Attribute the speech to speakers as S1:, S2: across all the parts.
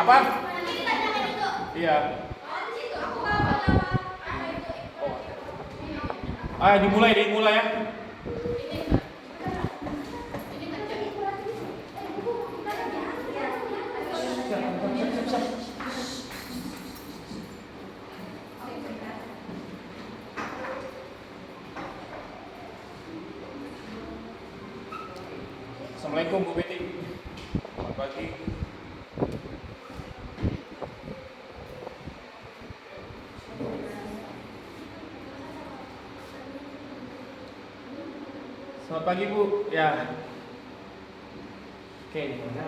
S1: Apa? Iya. Dimulai ya. Assalamualaikum Bu Betty. Selamat pagi. Selamat pagi Bu. Ya. Oke, gimana?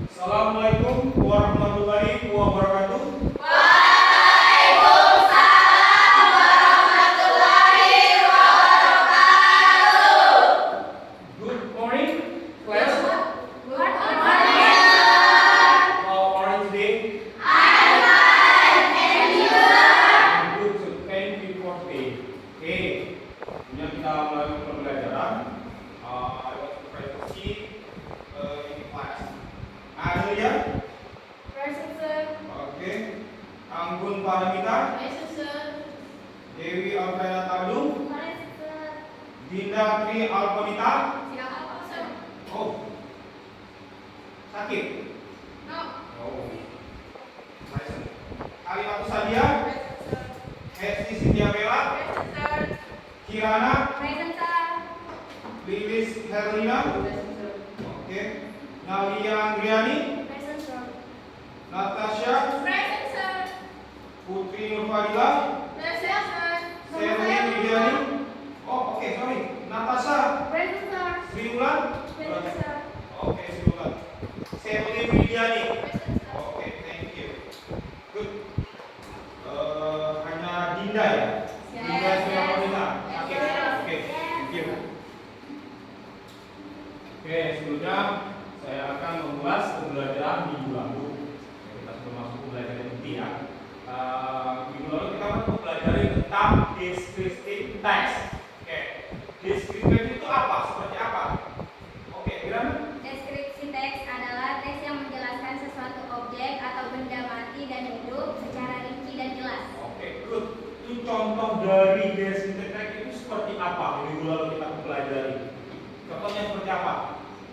S1: Assalamualaikum warahmatullahi wabarakatuh. Anggun Paramita, Dewi Alfreda Tardung, Dinda Tri Alponita. Oh, sakit? No. Oh. Alimatu Sadia, Hesti Cynthia Bella, Kirana, Lilis Herlina, oke, Nalia Andriani, Natasha, Putri Nurfadila, Serli Widiani. Oh, oke, sorry. Natasha, Sri Ulan. Oke, Sri Ulan. Serli Widiani. Oke, thank you. Good. Hanya Dinda ya. Dinda Sri Alponita. Oke, thank you. Oke, sebelumnya saya akan mengulas pembelajaran minggu lalu. Kita sudah masuk pembelajaran inti ya. Minggu lalu kita mempelajari tentang descriptive text. Oke, descriptive itu apa? Seperti apa? Oke, Gimana?
S2: Deskripsi teks adalah teks yang menjelaskan sesuatu objek atau benda mati dan hidup secara rinci dan jelas.
S1: Oke, good. Itu contoh dari descriptive text itu seperti apa? Minggu lalu kita mempelajari. Contohnya seperti apa?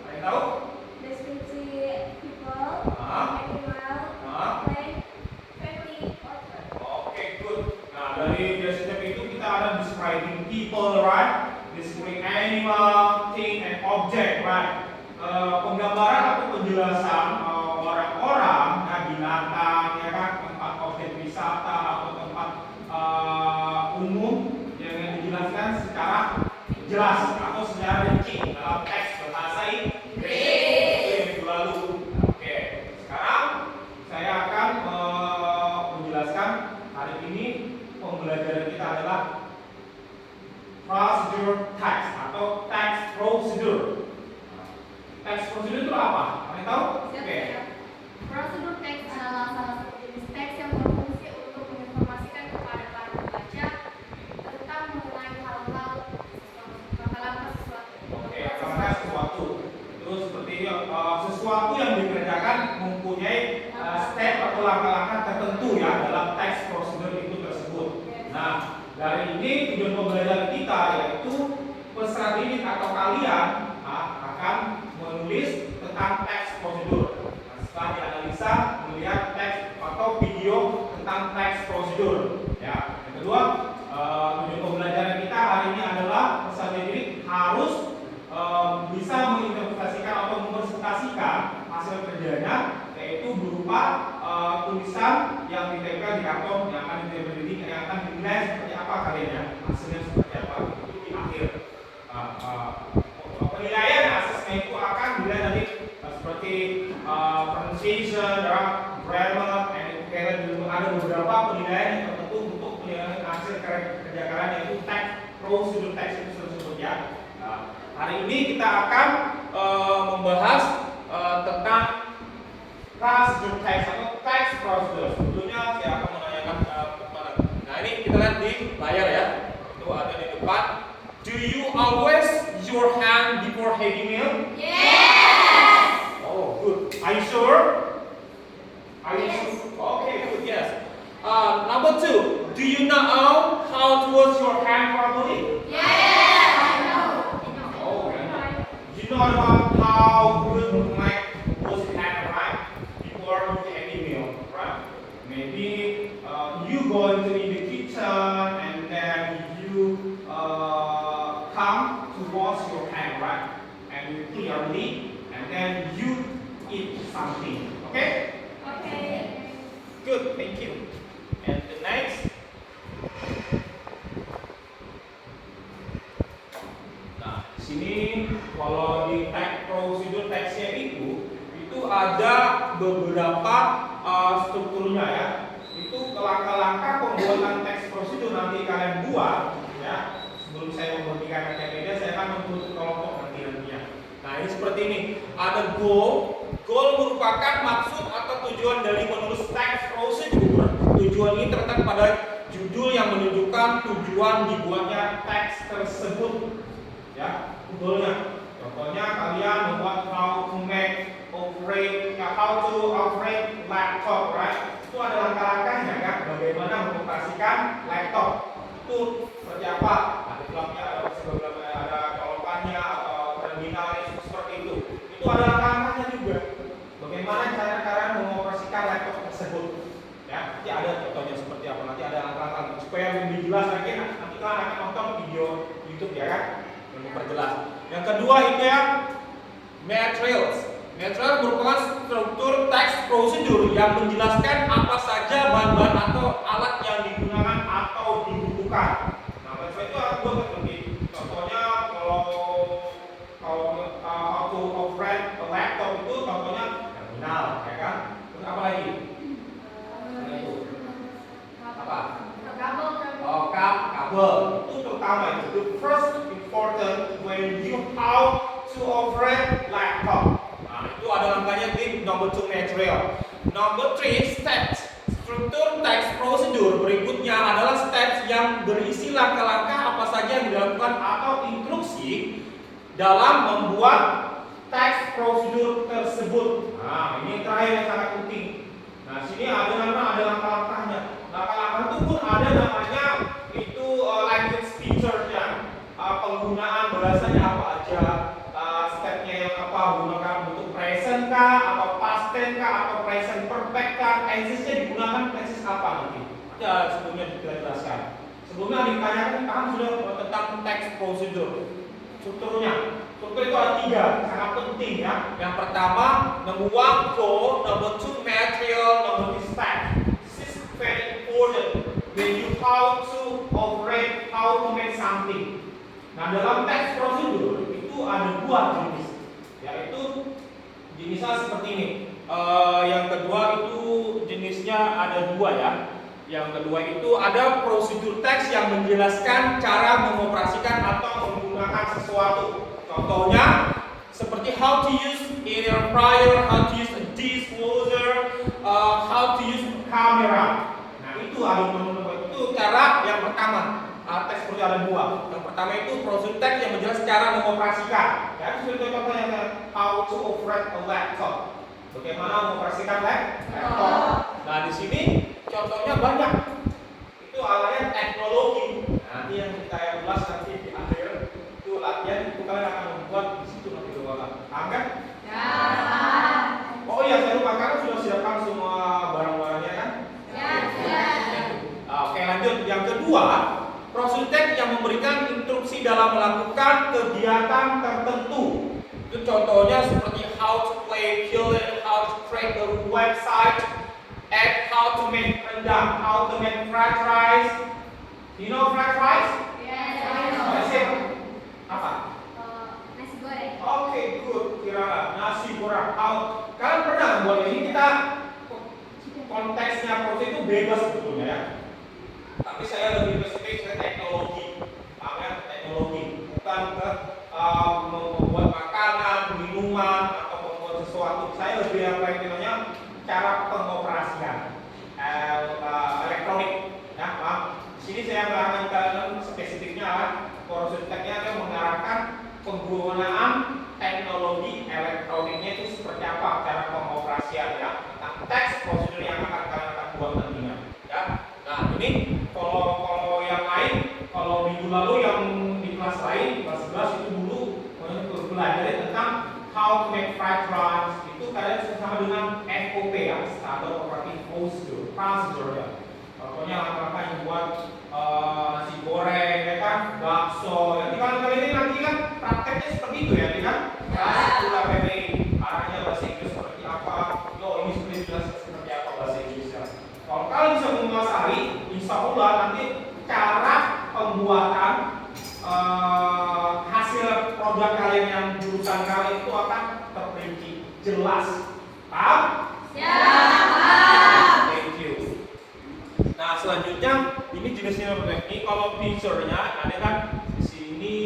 S1: Ada yang tahu?
S2: Deskripsi people, animal, plant, family, order.
S1: Oke, good. Nah, dari descriptive itu kita ada describing people, right? Describing animal, thing, and object, right? Penggambaran atau penjelasan orang-orang, binatang, ya kan, tempat objek wisata atau tempat umum yang dijelaskan secara jelas atau secara rinci dalam teks bahasa Inggris. Itu yang minggu lalu. Oke, sekarang saya akan menjelaskan hari ini pembelajaran kita adalah procedure text atau text procedure. Text procedure itu apa? Kalian tahu? Oke.
S2: Prosedur teks adalah salah satu jenis teks yang berfungsi untuk menginformasikan kepada para pembaca tentang mengenai hal-hal sesuatu.
S1: Oke, akan sesuatu. Itu seperti sesuatu yang dikerjakan mempunyai step atau langkah-langkah tertentu ya dalam teks prosedur itu tersebut. Nah, dari ini tujuan pembelajaran kita yaitu peserta didik atau kalian akan menulis tentang teks prosedur. Nah, setelah dianalisa melihat teks atau video tentang teks prosedur. Ya, yang kedua tujuan pembelajaran kita hari ini adalah peserta didik harus bisa menginterpretasikan atau mempresentasikan hasil kerjanya yaitu berupa tulisan yang ditempel di karton yang akan ditempel di yang akan dinilai seperti apa kalian ya hasilnya seperti apa itu di akhir penilaian asesmen itu akan dilihat nanti seperti pronunciation, grammar, and education. Ada beberapa penilaian yang tertentu untuk penilaian hasil kerja kalian yaitu teks prosedur teks itu tersebut ya. Hari ini kita akan membahas tentang procedure text atau text procedure. Sebelumnya saya akan menanyakan kepada. Nah, ini kita lihat di layar ya. Itu ada di depan Number two, do you know how to wash your hand properly?
S2: Yes, I know.
S1: Oh, you know about how good to make wash hand, right? Before you eat any meal, right? Maybe you go into the kitchen and then you come to wash your hand, right? And you clearly, and then you eat something. Okay?
S2: Okay.
S1: Good, thank you. And the next. Nah, di sini kalau di teks prosedur teksnya itu ada beberapa strukturnya ya. Itu langkah-langkah pembuatan teks prosedur nanti kalian buat ya. Sebelum saya membagikan media, saya akan membentuk kelompok nantinya. Nah, ini seperti ini. Ada goal. Goal merupakan maksud atau tujuan dari menulis teks prosedur. Tujuan ini terletak pada judul yang menunjukkan tujuan dibuatnya teks tersebut. Ya, goalnya. Contohnya kalian membuat how to operate laptop, right? Itu ada langkah-langkahnya kan, bagaimana mengoperasikan laptop. Itu seperti apa? Ada bloknya, ada colokannya atau terminalnya seperti itu. Itu ada langkah-langkahnya juga. Bagaimana cara kalian mengoperasikan laptop tersebut? Ya, nanti ada contohnya seperti apa. Nanti ada langkah-langkah supaya lebih jelas lagi. Nanti kalian akan nonton video YouTube ya kan, yang memperjelas. Yang kedua itu ya, materials. Material merupakan struktur teks prosedur yang menjelaskan apa saja bahan-bahan atau alat yang digunakan atau dibutuhkan. Nah, material itu ada dua seperti. Contohnya kalau how to operate a laptop itu contohnya terminal, ya kan? Terus apa lagi? Itu apa? Oh, kabel. Itu pertama itu. The first important when you how to operate laptop. Nah, itu ada langkahnya di number 2 material. Number 3 steps. Struktur teks prosedur berikutnya adalah steps yang berisi langkah-langkah apa saja yang dilakukan atau instruksi dalam membuat teks prosedur tersebut. Nah, ini terakhir yang sangat penting. Nah, sini ada langkah-langkahnya. Langkah-langkah itu pun ada namanya itu language feature-nya. Penggunaan bahasanya apa aja, stepnya yang apa, gunakan bentuk present kah, atau past tense kah, atau present perfect kah, tensesnya digunakan tenses apa nanti. Ya, sebelumnya kita jelaskan. Sebelumnya ditanyakan paham sudah tentang teks prosedur. Strukturnya. Struktur itu ada 3, sangat penting ya. Yang pertama, number 1 goal, number 2 material, number 3 step. This is very important. When you how to operate, how to make something. Nah, dalam teks prosedur itu ada 2 jenis, yaitu jenisnya seperti ini. Yang kedua itu jenisnya ada 2 ya. Yang kedua itu ada prosedur teks yang menjelaskan cara mengoperasikan atau menggunakan sesuatu. Contohnya seperti how to use air fryer, how to use a dishwasher, how to use camera. Nah, itu ada teman-teman, itu cara yang pertama. Teks seperti ada 2. Yang pertama itu prosedur teks yang menjelaskan cara mengoperasikan. Ya, itu contohnya how to operate a laptop. Bagaimana mengoperasikan laptop. Nah, di sini contohnya banyak. Itu alatnya teknologi. Nanti yang kita ulas nanti di akhir itu latihan itu kalian akan membuat di situ nanti doang. Angkat? Ya. Oh iya, saya lupa, kalian sudah siapkan semua barang-barangnya kan? Ya. Oke, lanjut. Yang kedua, prosedur teks yang memberikan instruksi dalam melakukan kegiatan tertentu. Itu contohnya seperti how to play violin, how to create a website, and how to make rendang, how to make fried rice. You know fried rice?
S2: Yes, I know.
S1: Apa?
S2: Nasi goreng.
S1: Oke, good. Kira nasi goreng. Kalian pernah buat ini? Kita konteksnya proses itu bebas sebetulnya ya. Tapi saya lebih spesifik ke teknologi, teknologi, bukan ke membuat makanan, minuman atau membuat sesuatu. Saya lebih namanya cara pengoperasian elektronik. Ya, maaf. Di sini saya mengarahkan spesifiknya prosedur teksnya yang mengarahkan penggunaan teknologi elektroniknya itu seperti apa cara pengoperasian ya. Tentang teks prosedur yang akan kalian buat nantinya. Ya. Nah, ini procedure ya. Contohnya langkah-langkah yang buat nasi goreng, ya kan, bakso. Ya, kali ini nanti kan prakteknya seperti itu ya, kan? Setelah PPI, arahnya bahasa Inggris seperti apa? Yo, ini seperti jelas seperti apa bahasa Inggrisnya. Kalau kalian bisa menguasai, insya Allah nanti cara pembuatan hasil produk kalian yang jurusan kalian itu akan terperinci jelas. Paham? Thank you. Nah, selanjutnya ini jenisnya ini kalau feature-nya ada kan di sini.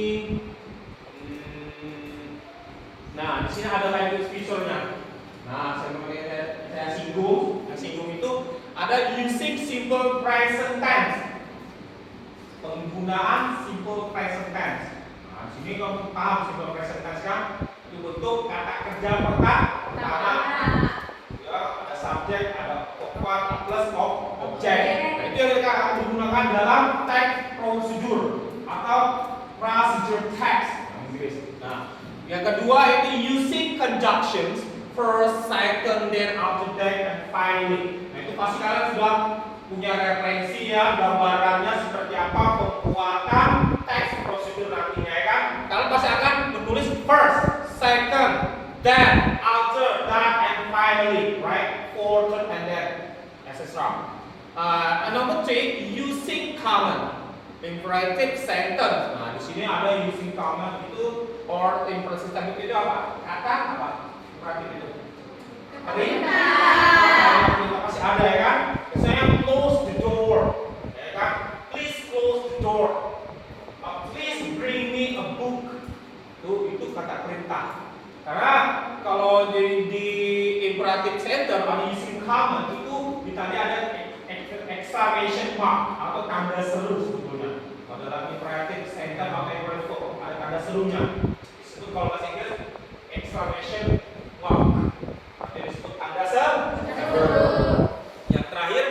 S1: Nah, di sini ada language feature-nya. Nah, saya singgung. Yang singgung itu ada using simple present tense. Penggunaan simple present tense. Nah, di sini kamu paham simple present tense kan? Itu bentuk kata kerja pertama. Ya, ada subjek, ada verb plus objek. Nah, itu yang akan digunakan dalam text procedure atau procedure text. Nah, yang kedua itu using conjunctions first, second, then after that, and finally. Nah, itu pasti kalian sudah punya referensi ya, gambarannya seperti apa pembuatan text procedure nantinya ya kan. Kalian pasti akan menulis first, second, then, after that, and finally, right? For, third, and then, etc. Number 3, using common imperative sentence. Nah, di sini ada using common itu or imperative sentence itu apa? Kata apa? Imperatif itu. Perintah pasti ada ya kan? Misalnya close the door, ya kan? Please close the door. Please bring me a book. Itu kata perintah. Karena kalau di imperative sentence ada using common itu ditandai ada exclamation mark atau tanda seru sebetulnya. Kalau dalam imperative sentence atau imperative verb ada tanda serunya. Disebut kalau bahasa Inggris exclamation mark. Artinya disebut tanda seru. Yang terakhir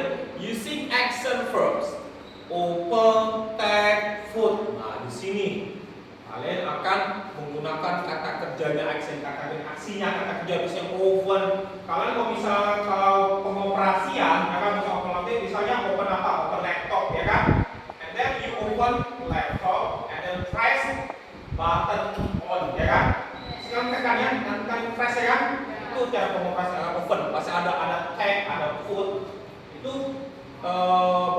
S1: using action verbs. Open, take, food. Nah, di sini kalian akan menggunakan kata kerjanya, aksinya kata kerja misalnya open. Kalian kalau pengoperasian, ya kan misalnya open apa? Open laptop, ya kan? And then you open laptop and then press button on, ya kan? Sekarang tekannya, tekan press ya kan? Itu cara pengoperasian open. Pasti ada take, ada food. Itu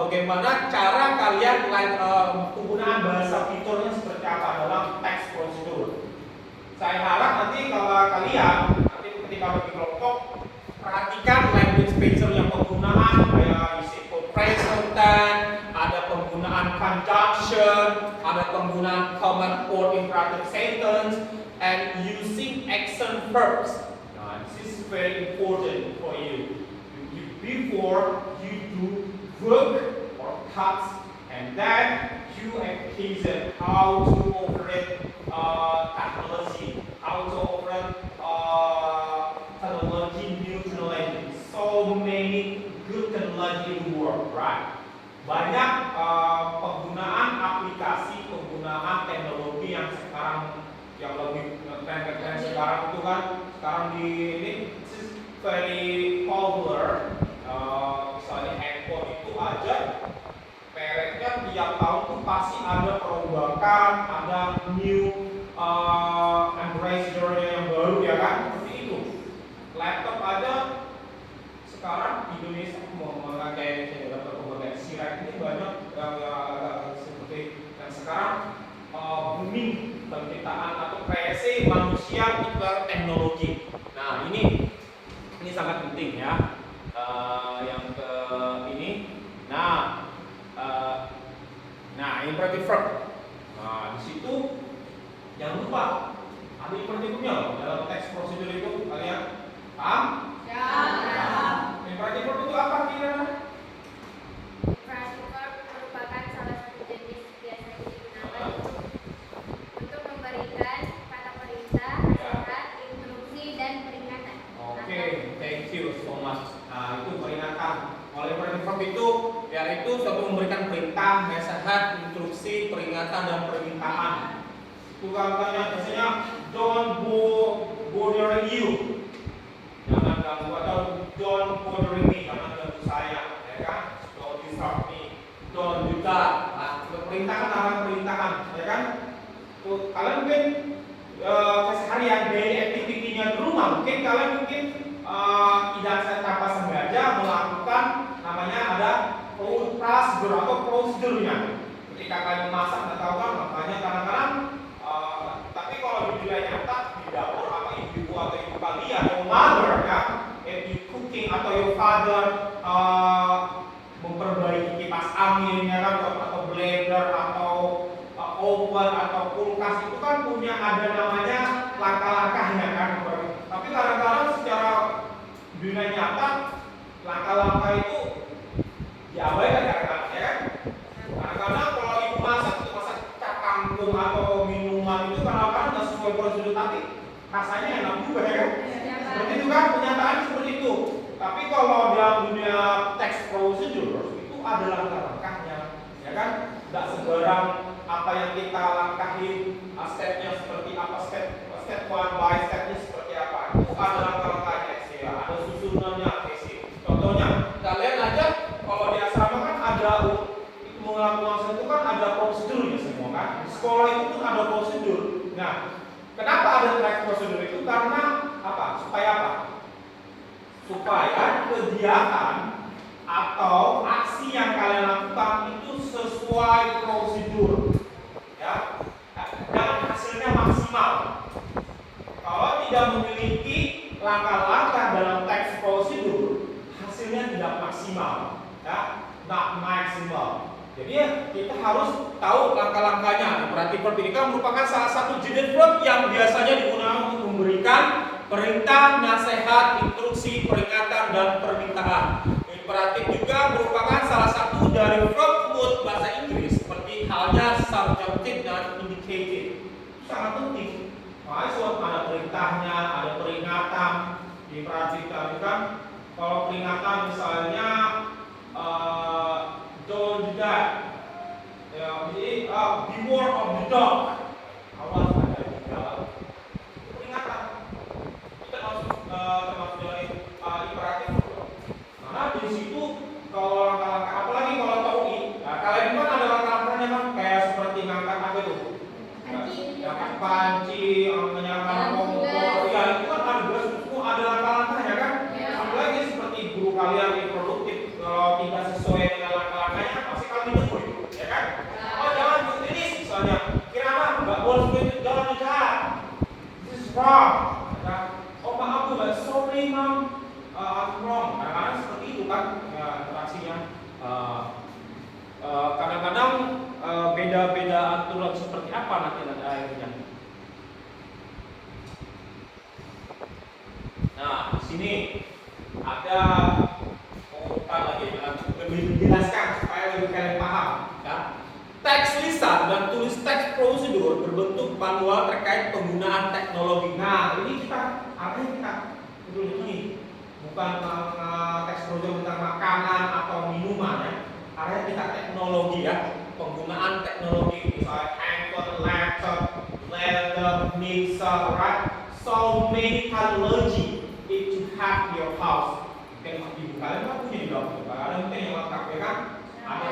S1: bagaimana cara kalian penggunaan bahasa fiturnya seperti apa dalam text procedure. Saya harap nanti kalau kalian nanti ketika bagi kelompok perhatikan language feature yang penggunaan kayak simple present tense, ada penggunaan conjunction, ada penggunaan common or imperative sentence, and using action verbs. Nah, this is very important for you. Before you do work or tasks, and then you education how to operate technology, how to operate technology, new technology. So many good technology in the world, right? Banyak penggunaan aplikasi, penggunaan teknologi yang sekarang yang lebih tren sekarang itu kan sekarang di ini very popular. Misalnya handphone itu aja mereknya tiap tahun tuh pasti ada perombakan, ada new ambassador-nya yang baru ya kan, seperti itu. Laptop aja sekarang Indonesia mau memakai laptop pembagai Sirek ini banyak yang seperti yang sekarang booming penciptaan atau kreasi manusia ibarat teknologi. Nah ini sangat penting ya. Yang ke ini, nah imperative verb. Nah di situ jangan lupa ada imperatifnya loh dalam teks prosedur itu, kalian paham?
S2: Ya.
S1: Imperative verb itu apa kira-kira?
S2: Imperative verb merupakan salah satu jenis biasanya digunakan untuk memberikan kata perintah, nasihat, instruksi, dan peringatan.
S1: Oke, thank you so much. Nah, itu peringatan. Oleh imperative verb itu yaitu suatu memberikan perintah, nasihat, instruksi, peringatan, dan permintaan. Itu contohnya biasanya don't bother you. Jangan ganggu atau don't bother me, jangan ganggu saya, ya kan? stop me, don't do that. Nah, perintahan arah perintahan, ya kan? Tuh, kalian mungkin keseharian daily activity-nya di rumah, mungkin kalian tidak tanpa sengaja melakukan namanya ada prosedur atau prosedurnya. Ketika kalian memasak, nggak tahu kan, makanya kadang-kadang tapi kalau di dunia nyata di dapur apa ibu atau ibu kalian, your mother ya, if you cooking atau your father memperbaiki kipas angin ya kan, atau blender atau oven atau kulkas itu kan punya ada namanya langkah-langkahnya kan. Tapi kadang-kadang secara dunia nyata langkah-langkah itu diabaikan kadang-kadang ya kan. Kadang-kadang kalau ibu masak itu masak kangkung atau minuman itu kadang-kadang nggak sesuai prosedur tapi rasanya enak juga ya kan. Seperti itu kan, kenyataan seperti itu. Tapi kalau dalam dunia text procedure itu ada langkah-langkahnya ya kan. Nggak sembarang apa yang kita langkahin, stepnya seperti apa, step one by stepnya seperti apa, itu ada langkah-langkahnya sih, ada susunannya sih. Contohnya kalian aja kalau di asrama kan ada melakukan itu kan ada prosedurnya semua kan. Di sekolah itu pun ada prosedur. Nah, kenapa ada track prosedur itu? Karena apa? Supaya apa? Supaya kegiatan atau aksi yang kalian lakukan itu sesuai prosedur, ya, dan hasilnya maksimal. Kalau tidak memiliki langkah-langkah dalam teks prosedur, hasilnya tidak maksimal, ya, not maksimal. Jadi kita harus tahu langkah-langkahnya. Imperatif verb ini kan merupakan salah satu jenis verb yang biasanya digunakan untuk memberikan perintah, nasihat, instruksi, peringatan, dan permintaan. Imperatif juga merupakan salah satu dari verb mood bahasa Inggris seperti halnya subjunctive dan indicative. Sangat penting. Makanya suatu ada perintahnya, ada peringatan. Imperatif tadi kan kalau peringatan misalnya don't do that. Ya, jadi beware of the dog. Awas ada di dalam. Peringatan. Itu termasuk dari imperatif. Nah, di situ kalau langkah-langkah, apalagi kalau tahu nah, kalian kan ada langkah-langkahnya kan kayak seperti ngangkat apa itu? Ngangkat panci, menyalakan kompor, ya itu kan ada semua ada langkah-langkahnya kan? Apalagi seperti guru kalian yang produktif, kalau tidak sesuai dengan langkah-langkahnya, pasti kalian ditegur itu, ya kan? Oh jangan ini misalnya, kira apa? Nggak boleh seperti itu, jangan jahat. This is wrong. Nah, oh maaf bu, sorry mom. I'm wrong. Kadang-kadang seperti itu kan ya, interaksinya. Kadang-kadang beda-beda aturan seperti apa nanti akhirnya. Nah, di sini ada urutan lagi lebih dijelaskan supaya lebih kalian paham. Ya. Teks lisan dan tulis teks prosedur berbentuk manual terkait penggunaan teknologi. Nah, ini kita artinya kita dulu ini. Bukan teks prosedur tentang makanan atau minuman ya. Artinya kita teknologi ya, penggunaan teknologi misalnya handphone, laptop, blender, mixer, right? So many technology it to have your house. Mungkin ibu kalian kan punya di dalam rumah, ada mungkin yang lengkap ya kan? Ada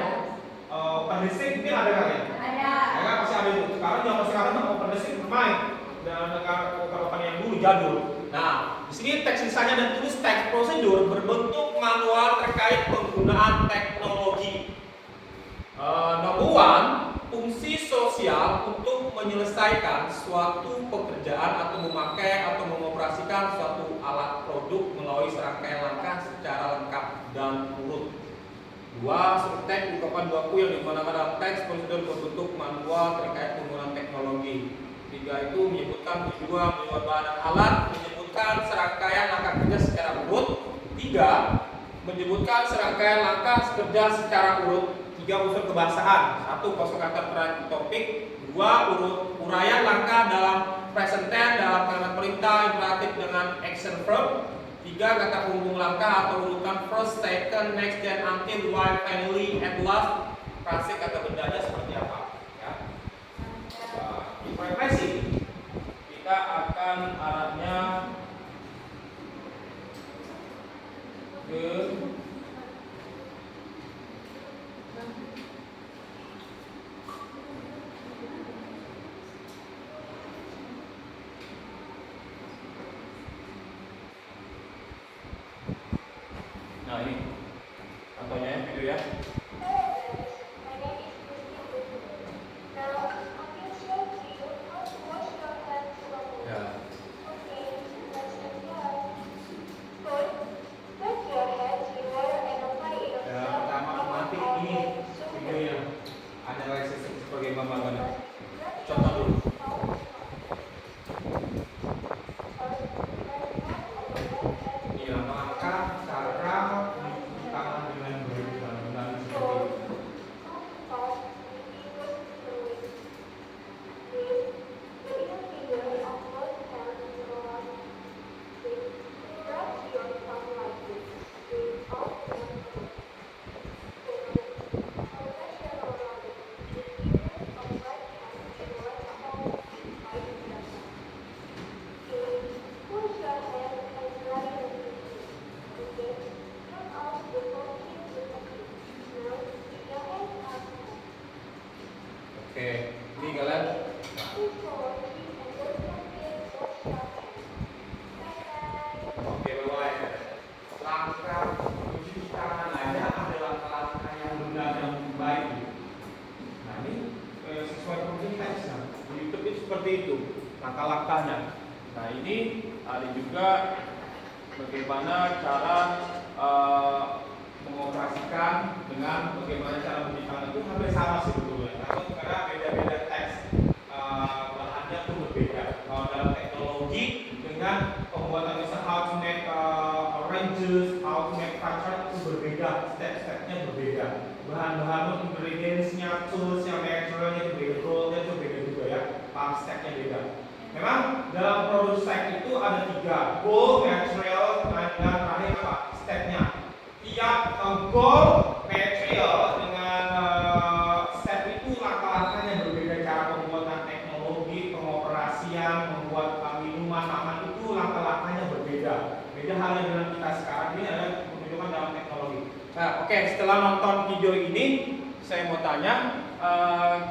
S1: pendistrik mungkin ada kan ya? Ada. Ya kan pasti ada itu. Sekarang zaman sekarang kan pendistrik bermain dan negara yang dulu jadul. Nah, di sini teks lisannya dan tulis teks prosedur berbentuk manual terkait penggunaan teknologi. Nomor 1, fungsi sosial untuk menyelesaikan suatu pekerjaan atau memakai atau mengoperasikan suatu alat produk melalui serangkaian langkah secara lengkap dan urut. 2, struktur ungkapan baku yang digunakan dalam teks prosedur berbentuk manual terkait penggunaan teknologi. 3 itu menyebutkan tujuan, menyebut bahan dan alat, menyebutkan serangkaian langkah kerja secara urut. 3, menyebutkan serangkaian langkah kerja secara urut. 3, unsur kebahasaan. 1, kosakata topik. 2, uraian langkah dalam present tense dalam kalimat perintah imperatif dengan action verb. 3, kata penghubung langkah atau urutan first, second, next, then, until, while, finally, at last. Frase kata bendanya seperti apa? Ya. Frekuensi kita akan arahnya ke Oke, ini kalian. Oke, bye-bye. Langkah mencuci tangan aja ada langkah-langkah yang benar dan baik. Nah ini sesuai konteks. Di YouTube itu seperti itu langkah-langkahnya. Nah ini ada juga bagaimana cara mengoperasikan dengan bagaimana cara mencuci tangan itu hampir sama sebetulnya. Namun karena beda-beda teks bahannya itu berbeda. Kalau dalam teknologi dengan pembuatan misalnya how to make oranges, how to make pancake itu berbeda, step-stepnya berbeda. Bahan-bahan ingredientsnya, toolsnya, materialnya berbeda, goldnya itu beda juga ya. Pump stepnya beda. Memang dalam produk stack itu ada 3, gold, material, dan terakhir apa? Stepnya. Tiap gold, material dengan step itu langkah-langkahnya berbeda, cara pembuatan teknologi, pengoperasian, membuat minuman aman itu langkah-langkahnya berbeda. Beda halnya dengan kita sekarang ini adalah menunjukkan dalam teknologi. Nah, oke, setelah nonton video ini, saya mau tanya,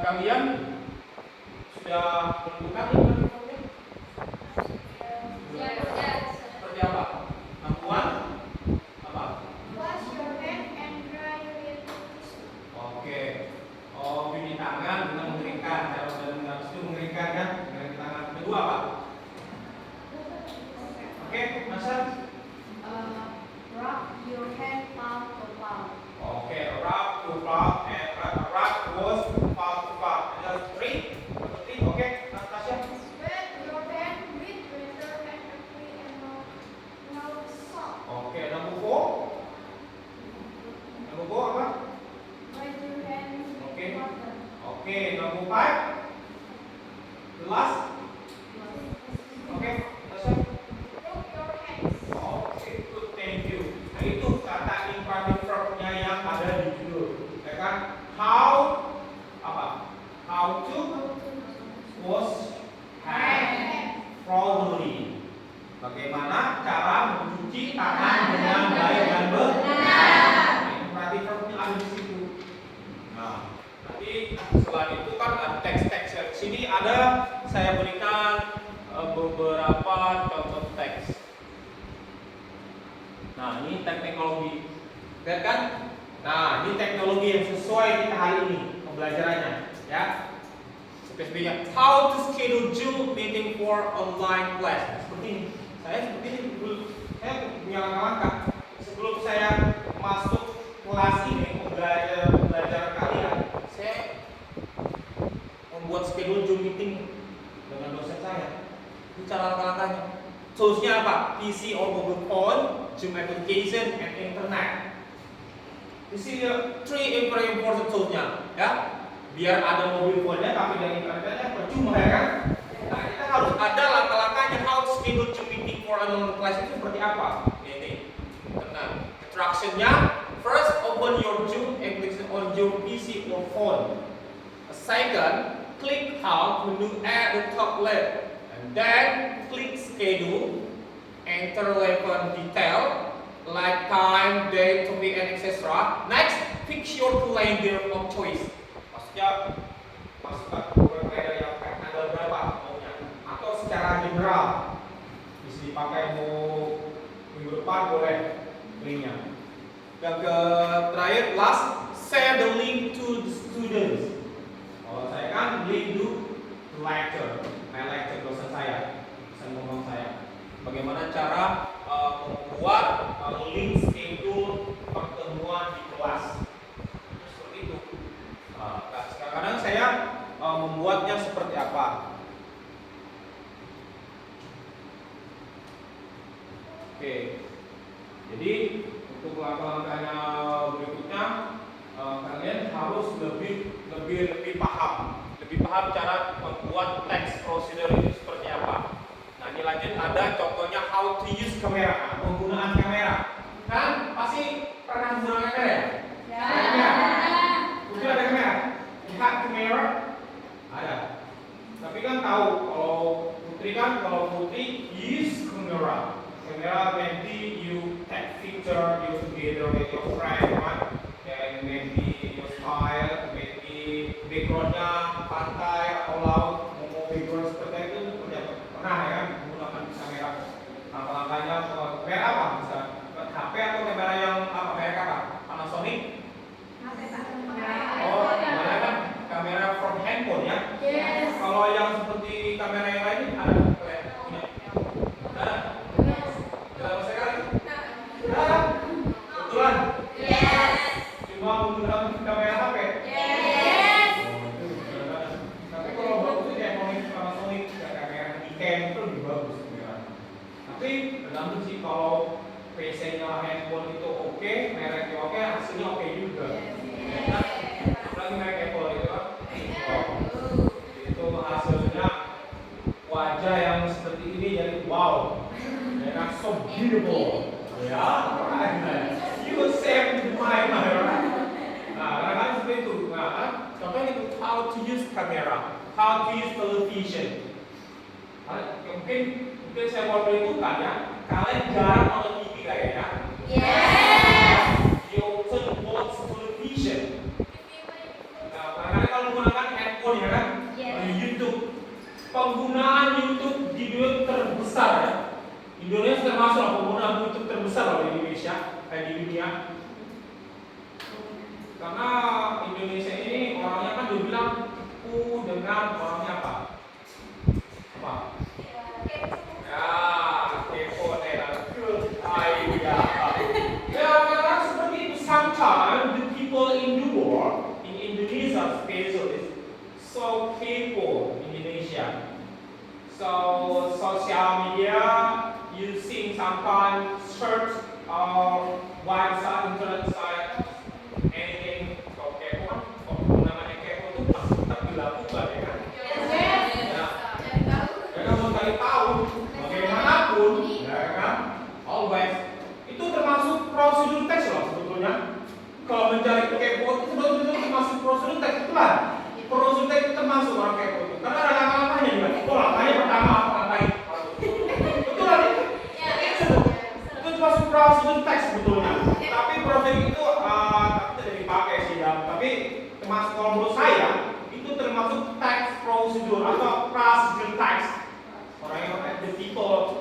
S1: kalian sudah menentukan ini? Seperti apa? Lampuan? Apa?
S2: Wash your hand and dry with tissue.
S1: Oke. Oh, cuci tangan dengan mengeringkan. Cara itu mengeringkan kan? Mengeringkan tangan. Kedua apa? Oke, Masa?
S2: Rub your hand palm to palm.
S1: Oke, rub to palm and rub was palm to palm. Ada 3. Oke, Natasha.
S2: Wet your hand with water and quickly and no salt.
S1: Oke, number 4. Number 4 apa?
S2: Wet your hand with
S1: Okay.
S2: water.
S1: Oke, number 5. The last. Oke, Natasha.
S2: Rub your hands.
S1: Oke, good, thank you. Nah itu kata imperatif verbnya yang ada di judul, ya kan? How apa? How to wash hand properly. Bagaimana cara mencuci tangan dengan baik dan benar. Imperatif verbnya ada di situ. Nah, nanti setelah itu kan ada teks-teks. Di sini ada saya berikan beberapa contoh teks. Nah, ini teknologi. Lihat kan? Nah, ini teknologi yang sesuai kita hari ini pembelajarannya, ya. Spesifiknya, how to schedule Zoom meeting for online class. Seperti ini. Saya saya punya langkah-langkah. Sebelum saya masuk kelas ini belajar kalian, saya membuat schedule Zoom meeting dengan dosen saya. Itu cara langkah-langkahnya. Toolsnya apa? PC or mobile phone, Zoom application, and internet. This is 3 very important toolsnya, ya. Biar ada mobile phone-nya, tapi dari internetnya percuma ya kan? Nah, kita harus ada langkah-langkahnya. How to schedule Zoom meeting for online class itu seperti apa? Ini, internet. Instructionnya, first open your Zoom application on your PC or phone. Second, click Help menu at the top left. And then click schedule, enter relevant detail like time, date, topic, and etc. Next, pick your calendar of choice. Maksudnya masukkan kalender yang tanggal berapa maunya, atau secara general bisa dipakai mau minggu depan boleh linknya. Yang terakhir, last, share the link to the students. Kalau saya kan link to lecture. Lecture dosen saya, dosen ngomong saya. Bagaimana cara membuat link schedule pertemuan di kelas. Seperti itu. Kadang-kadang saya membuatnya seperti apa? Oke. Jadi untuk langkah-langkahnya berikutnya kalian harus lebih paham. Lebih paham cara membuat text procedure itu seperti apa. Nah, ini lanjut ada contohnya how to use kamera, penggunaan kamera. Kan pasti pernah menggunakan kamera ya? Ya. Putri ada kamera? Lihat kamera? Ada. Tapi kan tahu kalau Putri use kamera. Kamera maybe you take picture you together with your friend, right? And maybe your style, maybe backgroundnya dalam kamera HP?
S2: Yes.
S1: Tapi kalau bagusnya kayak Panasonic, kayak kamera Nikon itu lebih bagus kamera. Tapi tergantung sih kalau PC-nya handphone itu oke, mereknya oke, hasilnya oke juga. Nah, apalagi merek Apple itu kan, itu hasilnya wajah yang seperti ini jadi wow, ya kan, so beautiful, ya, right? You will save the mind, right? Nah, kadang-kadang seperti itu. Nah, contohnya itu how to use camera, how to use television. Mungkin saya mau beritahukan ya, kalian jarang nonton TV kayaknya.
S2: Yes.
S1: You often watch television. Nah, kadang-kadang kalau menggunakan handphone ya kan, YouTube. Penggunaan YouTube di dunia terbesar ya. Indonesia termasuk penggunaan YouTube terbesar loh di Indonesia, di dunia. Karena Indonesia ini orangnya kan dibilang tipu dengan orangnya apa? Apa? Ya, kepo dan good idea. Ya, karena seperti itu sometimes the people in the world, in Indonesia especially, so kepo Indonesia. So social media using sometimes search or website, internet site, anything. So kepo kan, namanya kepo itu pasti tetap dilakukan ya kan? Ya. Mereka mau cari tahu bagaimanapun, ya kan? Always. Itu termasuk prosedur teks loh sebetulnya. Kalau mencari kepo itu sebetulnya termasuk prosedur teks itulah. Prosedur teks itu termasuk orang kepo itu. Karena ada langkah-langkahnya juga. Oh, langkahnya pertama apa langkahnya? Betul kan? Itu termasuk prosedur teks sebetulnya. Tapi prosedur itu tidak dipakai sih ya. Tapi termasuk kalau menurut saya itu termasuk teks prosedur atau prosedur teks. Orang the people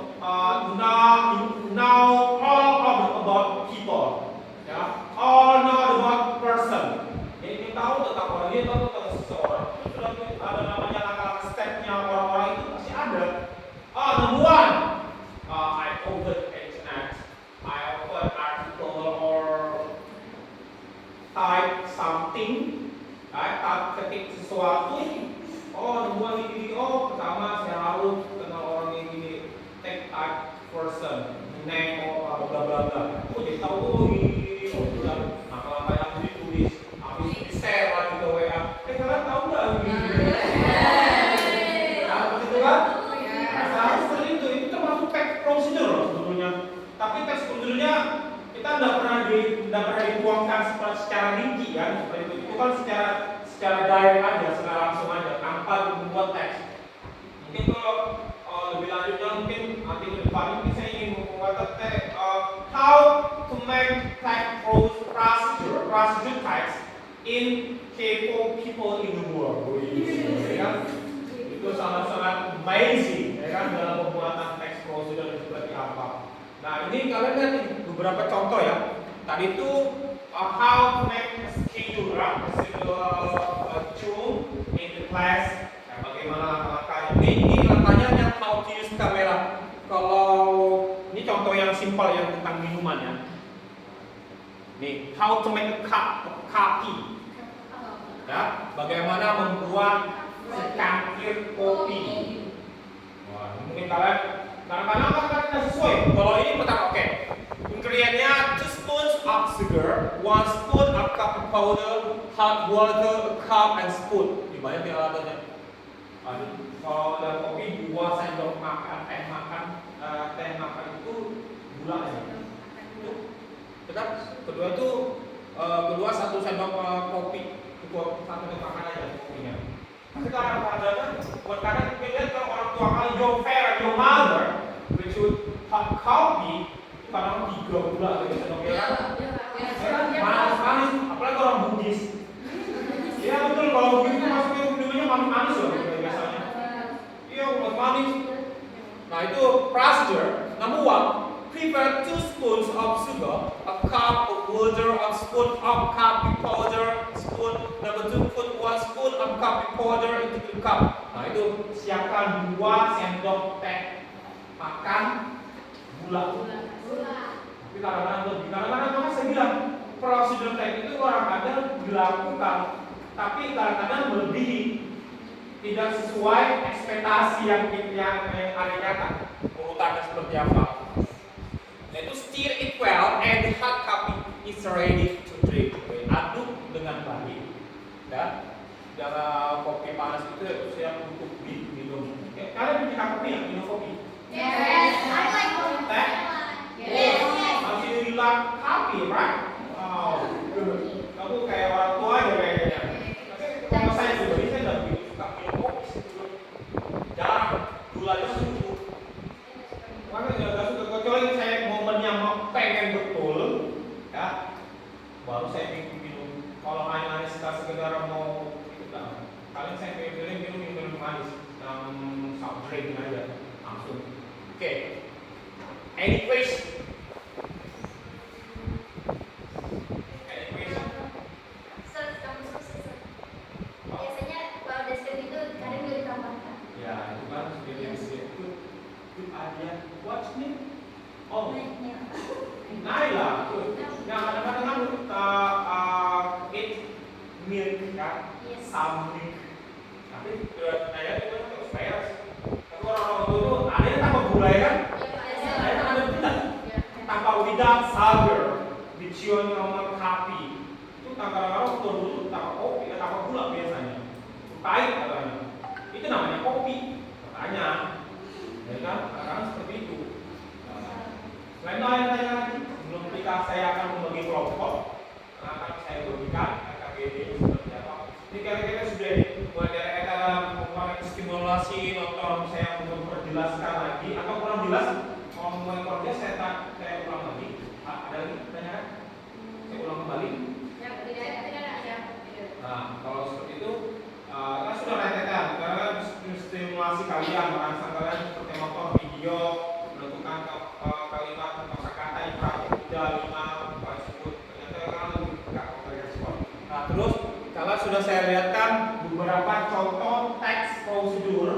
S1: know all about people, ya, all know about person. Jadi tahu tentang orang ini, tahu tentang seseorang. Sudah ada namanya langkah stepnya orang-orang itu pasti ada. Number one, I open internet, I open article or type something, ketik sesuatu. Number one ini, pertama saya harus kenal orang ini, take type person, name bla bla bla. Jadi tahu ini, sudah langkah-langkah yang ditulis, habis di share lagi ke WA. Kalian tahu nggak ini? Begitu kan? Nah, seperti itu termasuk teks prosedur loh sebetulnya. Tapi teks prosedurnya kita tidak pernah dituangkan secara rinci kan, seperti itu. Itu kan secara direct aja, secara langsung aja, tanpa membuat teks. Mungkin kalau lebih lanjutnya mungkin nanti ke depan mungkin saya ingin membuat teks how to make text procedure text in K-pop people in the world. Ya kan? Itu sangat-sangat amazing, ya kan, dalam pembuatan teks prosedur seperti apa. Nah, ini kalian lihat nih, beberapa contoh ya. Tadi itu how to make a schedule in the class. Nah, bagaimana langkah-langkahnya? Ini langkahnya yang how to use kamera. Kalau ini contoh yang simpel yang tentang minuman ya. Nih, how to make a copy. Ya, bagaimana membuat secangkir kopi. Wah, mungkin kalian kadang-kadang kan tidak sesuai. Kalau ini pertama oke. Ingredientnya 2 spoons of sugar, 1 spoon of coffee powder, hot water, a cup and spoon. Di banyak yang alatnya. Kalau dalam kopi 2 sendok makan teh makan itu gula ya. Tetap kedua 1 sendok kopi. Itu 1 sendok makan aja kopinya. Tapi kadang-kadang kita lihat kalau orang tua kalian your mother which would have coffee kadang 3 gula gitu sendok ya kan? Manis, apalagi orang Buddhis. Ya betul, kalau begitu masuknya minumannya manis loh biasanya. Iya, manis. Nah itu procedure. Number 1, prepare 2 spoons of sugar, a cup of water, a spoon of coffee powder, spoon. Number 2, put 1 spoon of coffee powder into the cup. Nah itu siapkan 2 sendok teh makan gula. Tapi kadang-kadang saya bilang prosedur teknik itu kadang-kadang dilakukan, tapi kadang-kadang melebihi, tidak sesuai ekspektasi yang ada nyata. Urutannya seperti apa? Yaitu stir it well and the hot coffee is ready to drink. Aduk dengan baik. Ya, dalam kopi panas itu siap untuk diminum. Kalian bikin kopi ya? Minum kopi?
S2: Yes, I like coffee.
S1: Teh?
S2: Yes.
S1: Masih bilang kopi, right? Wow, good. Kamu kayak orang tua aja kayaknya. Kalau saya pribadi saya nggak begitu suka minum kopi sebetulnya. Jarang, gulanya suku. Makanya nggak suka, kecuali saya momennya mau pengen betul, ya, baru saya minum. Kalau hanya sekedar mau itu kan, paling saya pilih minum manis, yang soft drink aja langsung. Oke. Any question? Any question?
S2: Sir, kamu sukses, Sir. Biasanya kalau deskripsi itu kadang juga ditambahkan.
S1: Ya, itu kan sebenarnya itu idea. What's name? Oh, Naila. Yang kadang-kadang kan eat milk kan,
S2: Yes.
S1: some milk. Tapi Naila itu kan terus beres. Tapi orang-orang itu ada yang tambah gula ya kan? Ada yang tambah tidak. Tanpa without sugar, dicium sama kopi. Itu kadang-kadang dulu tanpa kopi, tanpa gula biasanya. Pahit katanya. Itu namanya kopi. Katanya. Ya kan? Kadang seperti itu. Selain itu ada tanya lagi, sebelum ketika saya akan membagi kelompok, akan saya bagikan KKBD seperti apa. Ini kira-kira sudah mulai dari kata komponen stimulasi atau saya memperjelaskan lagi atau kurang jelas mau mulai kerja saya ulang lagi. Ada lagi pertanyaan? Saya ulang kembali. Nah, kalau seperti itu, kan sudah rentetan. Karena stimulasi kalian, merangsang kalian seperti motor video, menentukan kalimat kosakata infrastruktur 5 tersebut. Ternyata kalian lebih dekat dengan respon. Nah, terus kalau sudah saya lihatkan beberapa contoh teks prosedur,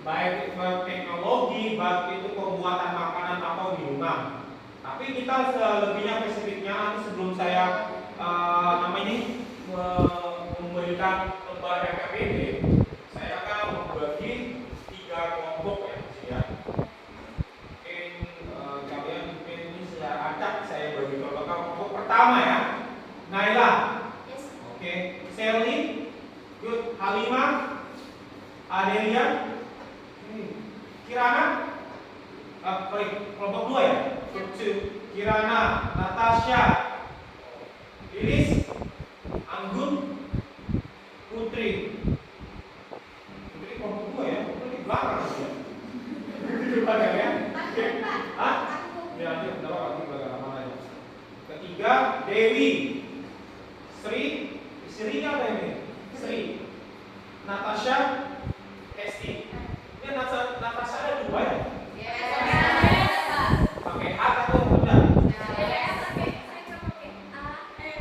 S1: baik teknologi, baik itu pembuatan makanan atau minuman. Tapi kita selebihnya spesifiknya nanti sebelum saya memberikan lembaga KPD, saya akan membagi 3 kelompok ya. Kalian mungkin ini secara acak saya bagi kelompok pertama ya. Naila.
S2: Yes.
S1: Oke. Sally. Good. Halimah. Adelia. Kirana. Kelompok 2 ya. Kirana, Natasha, Lilis, Anggun, Putri. Putri kelompok 2 ya. Putri di belakang ya. Di belakang ya. Hah? Ya, nanti berapa di belakang mana ya. Ketiga, Dewi. Sri apa ini? Sri. Natasha, Esti. Ini Natasha ada 2 ya? Pakai A atau enggak?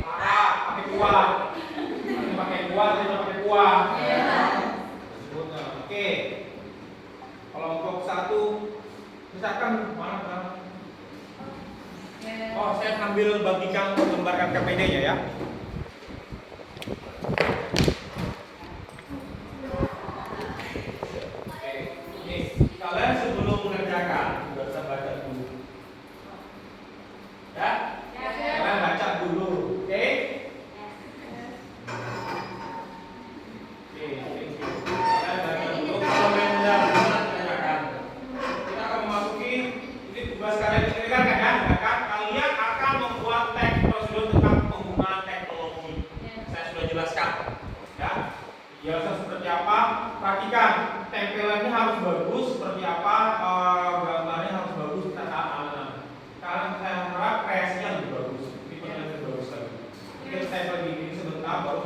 S1: Pakai kuah. Pakai kuah. Sebutnya. Oke. Kelompok 1 misalkan mana? Oh, saya ambil bagikan lembar KPD-nya ya. Oke. Ini kalian sebelum mengerjakan bisa baca dulu. Ya? Kalian baca dulu, oke? Oke, thank you. Kalian baca dulu. Kalau benar-benar mengerjakan, kita akan memasuki ini tugas kalian kan kan? Kalian akan membuat teks prosedur tentang penggunaan teknologi. Saya sudah jelaskan, ya. Biasa seperti apa? Perhatikan, tempelannya harus bagus. Seperti apa? Gambarnya harus bagus. Kita kalian saya harap kreasinya lebih bagus. Ini penilaian lebih bagus lagi. Mungkin saya pergi ini sebentar, baru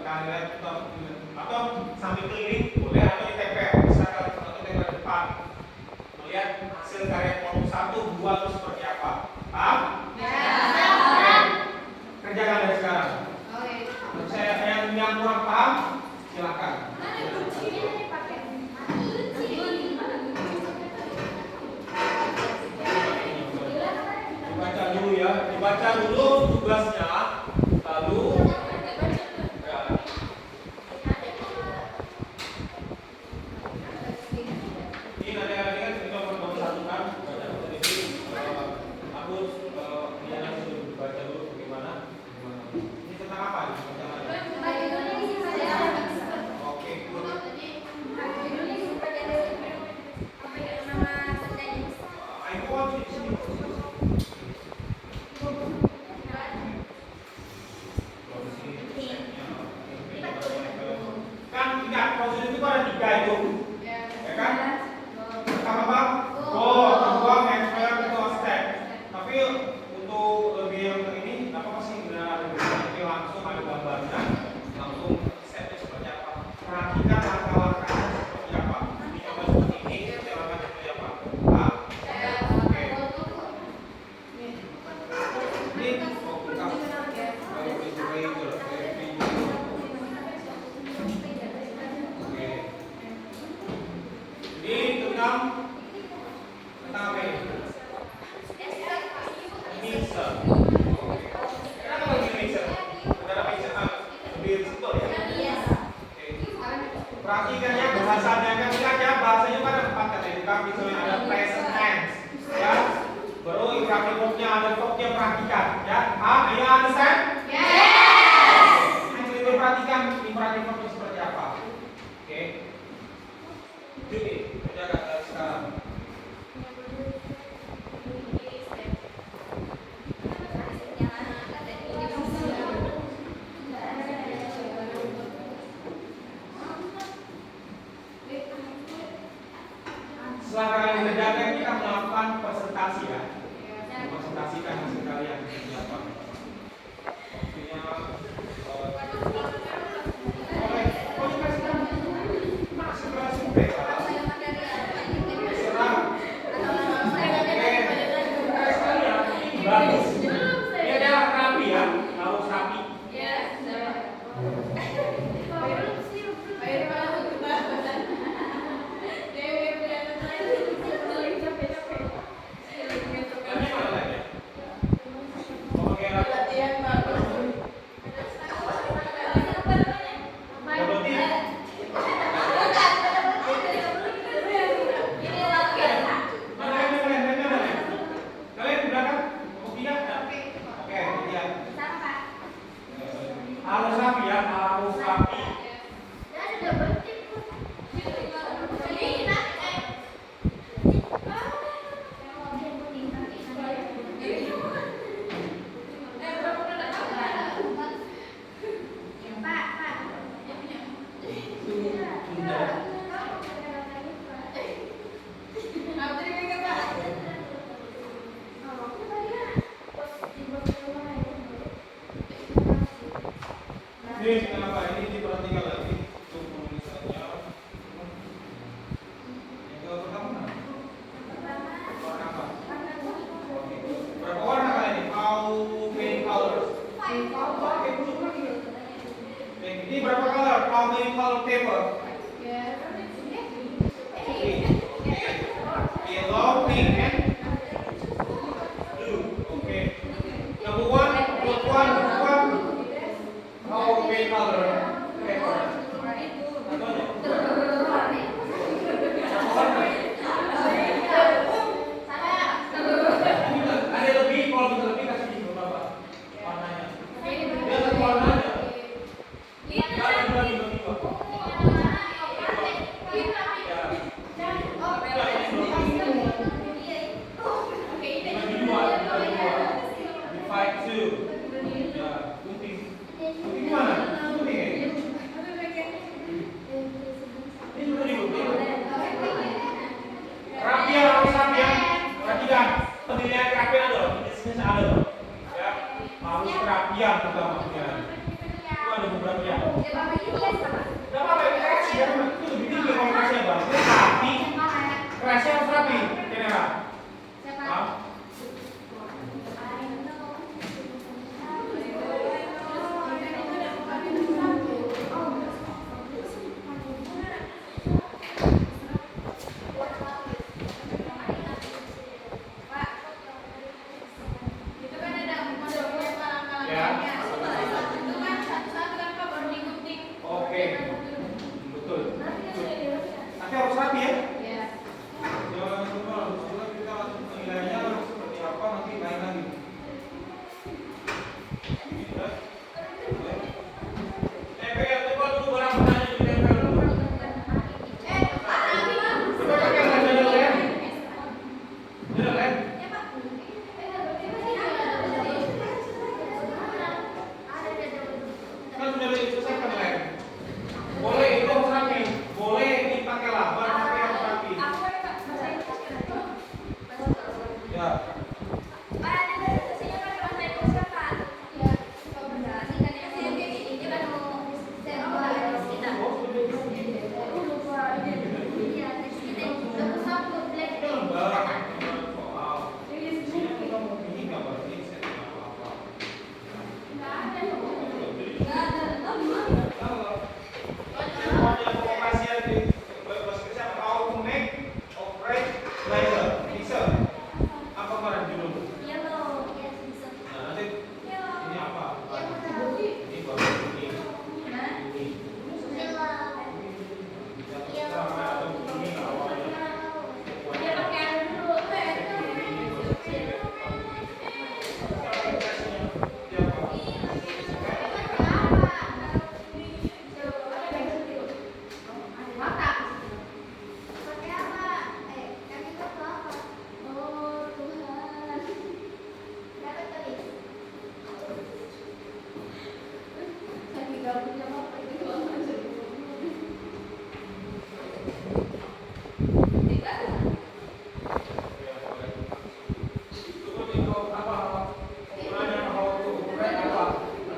S1: kalian atau sambil keliling boleh atau ditempel. Bisa kalian tempel depan. Melihat hasil karya kelompok 1, 2 itu seperti apa? Paham? Oke. Kerjakan dari sekarang. Saya yang kurang paham, silakan. Dibaca dulu ya, dibaca dulu tugasnya. 3 itu. Ya kan? Pertama apa? Goal, kedua mentor, kedua step. Tapi untuk lebih yang ini, apa sih udah ada ini langsung ada gambarnya, langsung stepnya seperti apa? Perhatikan langkah-langkahnya seperti apa. Ini coba seperti ini, jalankan seperti apa? Nah, oke. Ini buka. Oke. Ini tentang apa ini? Mixer. Kenapa lagi mixer? Karena mixer lebih risiko ya. Oke. Perhatikan ya bahasanya kan ya bahasanya kan ada 4 kan ya. Misalnya ada present tense ya. Baru infinitive verb-nya ada verb-nya perhatikan ya. Ayo understand? Yes. Coba perhatikan infinitive verb seperti apa. Oke. Jadi, jaga sekarang. Setelah kalian mengerjakan, kita melakukan presentasi ya. Presentasikan hasil kalian seperti apa. Waktunya bagus. Ini ada rapi ya, harus rapi. Ini mana lagi? Oke, kalian di belakang mau tidak? Oke, lihat. Harus rapi ya, harus rapi. Ini kenapa ini diperhatikan lagi untuk penulisannya. Yang pertama warna apa? Berapa warna kalian ini? How many colors? Ini berapa color? How many color paper? Yellow, pink, and blue. Okay. Number one. How many color paper? Ada lebih, kalau bisa lebih kasih di berapa warnanya? Dia satu warnanya. Penilaian kerapian ada, bisnisnya ada, ya harus kerapian pertamanya. Itu ada beberapa ya. Gak apa-apa, kreasi ya, itu lebih tinggi kalau kreasi bang. Tapi kreasi harus rapi, general. Oke.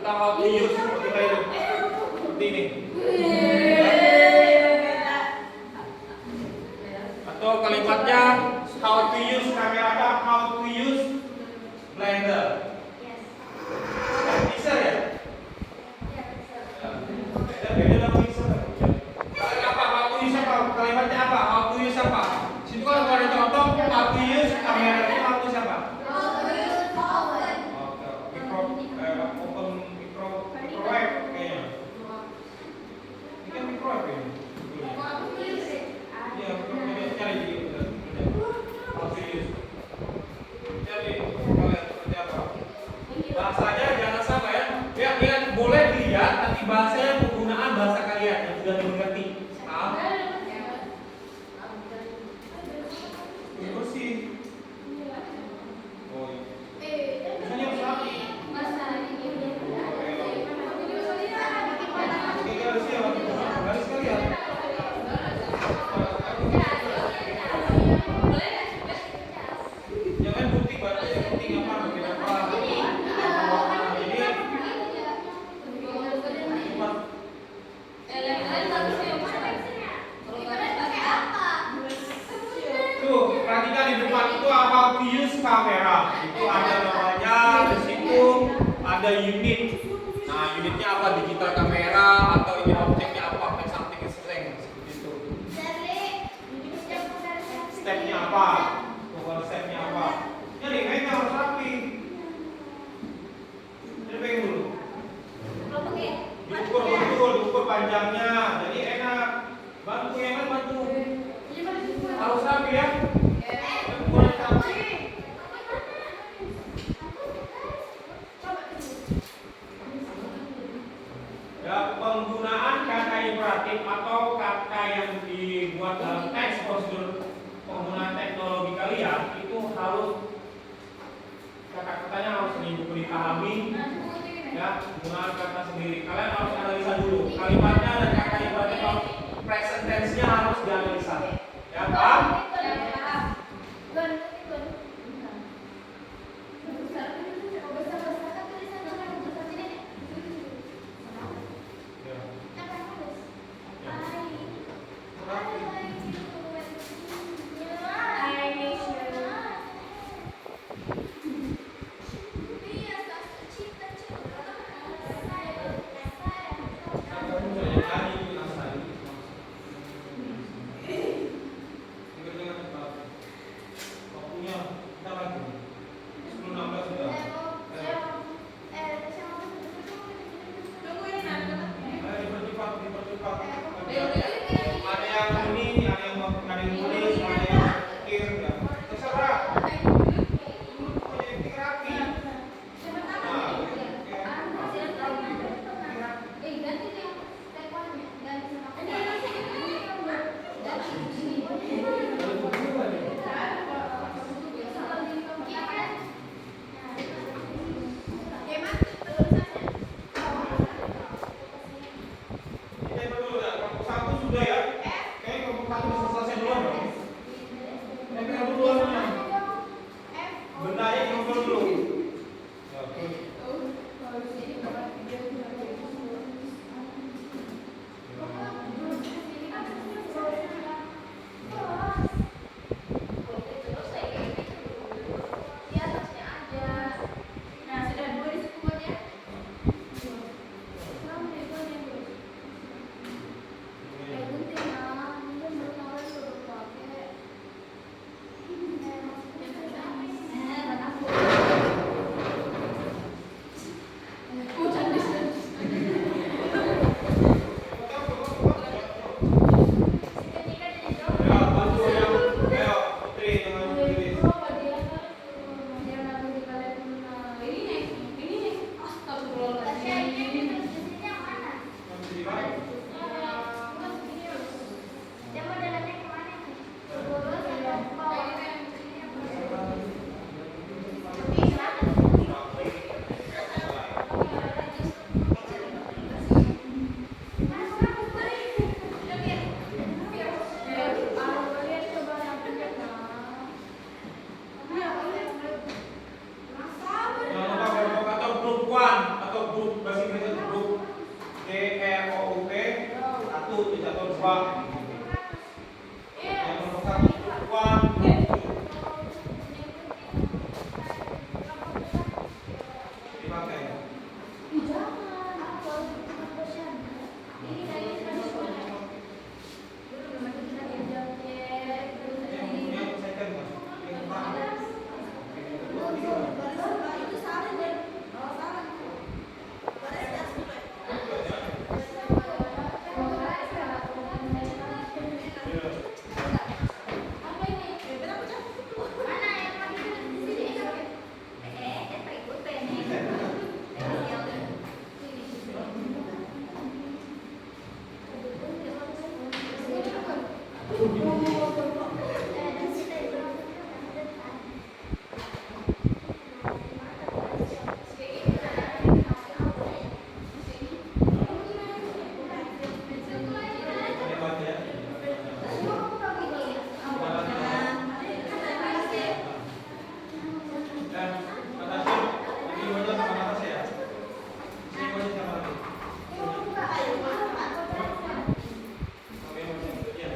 S1: How to use seperti ini. Atau kalimatnya how to use kamera, how to use blender. Mixer ya? Beda sama mixer. Apa how to use apa? Kalimatnya apa? How to use apa? Situ kalau ada contoh how to use kamera ini how to use apa? Microwave kayaknya. Ini kan microwave ini. Iya, microwave cari di how to use. Jadi kalian seperti apa? Bahasanya jangan sama ya. Ingat boleh dilihat, tapi bahasanya penggunaan bahasa kalian yang sudah dimengerti. Paham? Bersih. Oh iya. Misalnya sapi. Jangan putih, berarti yang penting apa? Bikin apa? Tuh, perhatikan di depan itu how to use kamera. Itu ada namanya, di situ ada unit. Nah, unitnya apa? Digital kamera atau ini objeknya apa? Make something is strength seperti itu. Stepnya apa? Konsepnya apa? Jadi kayaknya harus rapi. Jadi pegang dulu. Diukur betul, diukur panjangnya. Jadi enak. Bantu yang kan bantu. Harus rapi ya. Buat rapi. Ya, penggunaan kata imperatif atau kata yang dibuat dalam teks prosedur penggunaan teknologi kalian itu harus kata-katanya harus dipahami ya, penggunaan kata sendiri. Kalian harus analisa dulu kalimatnya dan kata imperatif present tense-nya harus dianalisa. Ya, paham? indikator 2. Yang nomor 1 uang. Dipakai. Yang second, Mas. Yang pertama. Hebat ya. Dan atasnya ini wajah sama atas ya. Ini wajah sama lagi. Oke, masih ya.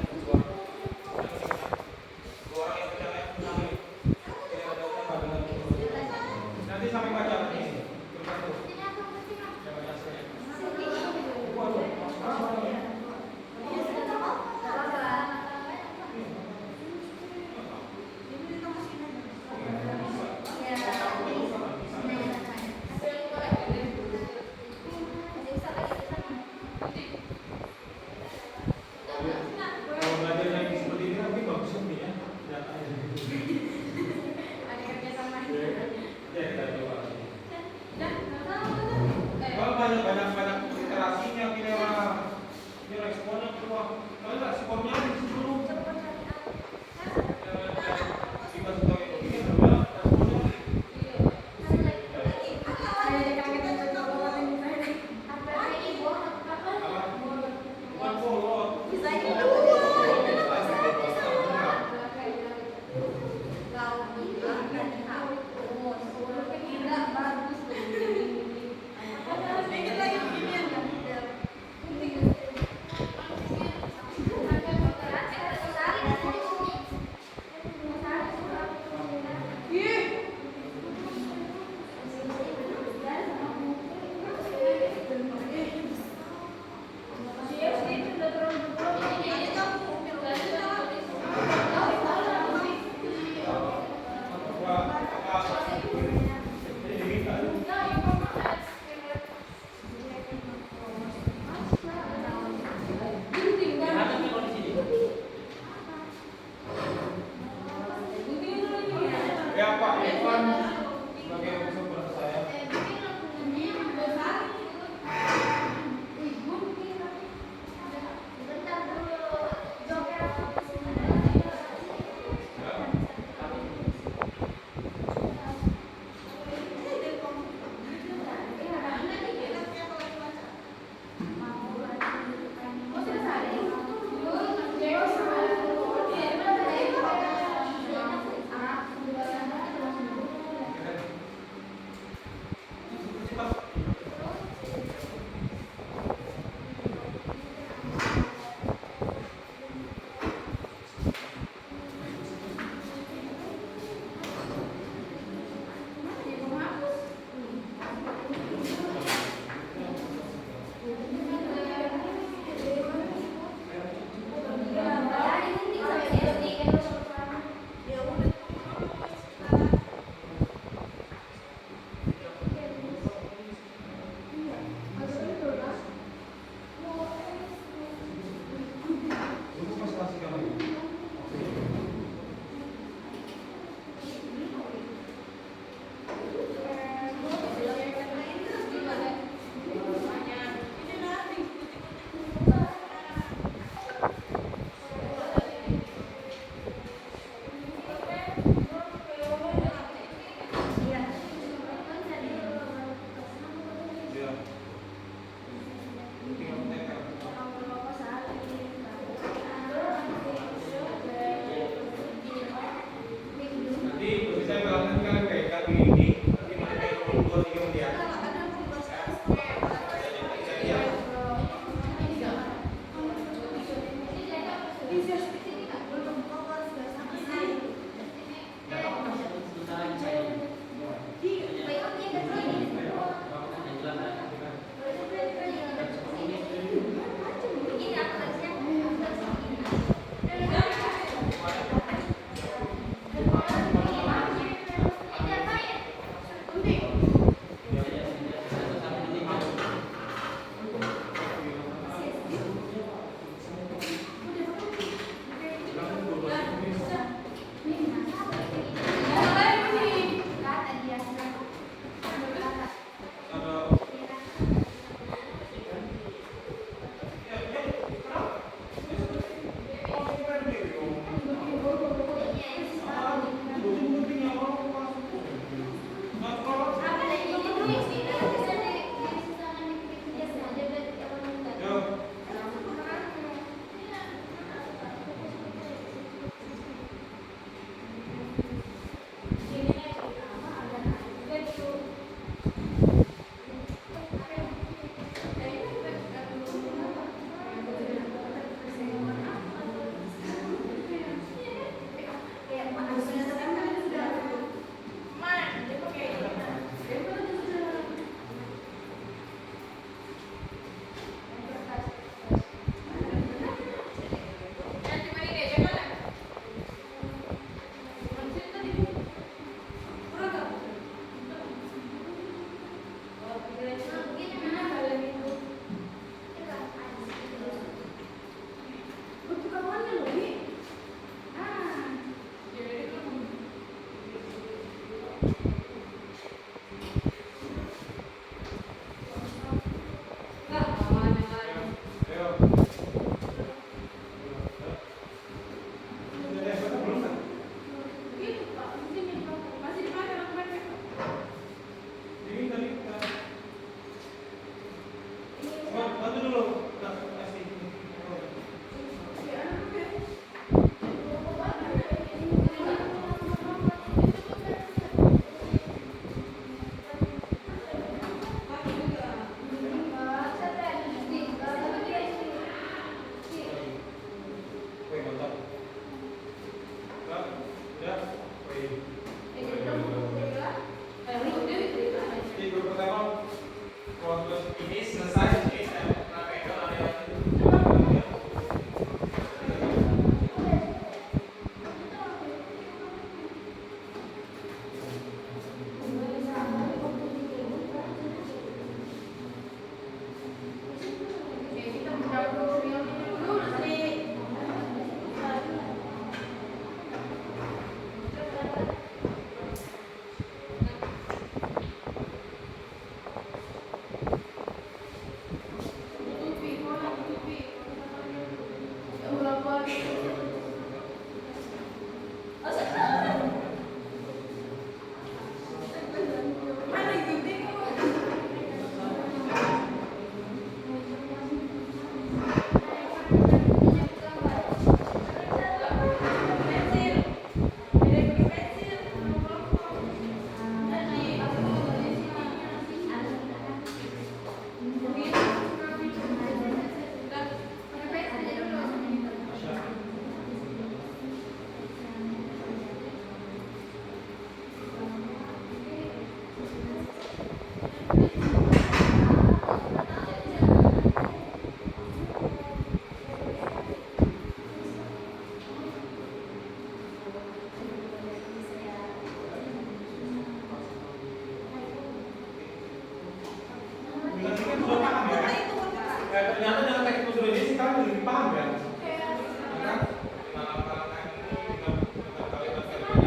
S1: Ternyata dengan teknik usul ini sih kalian lebih paham ya? Karena dengan langkah-langkah ini, dengan kalimat-kalimat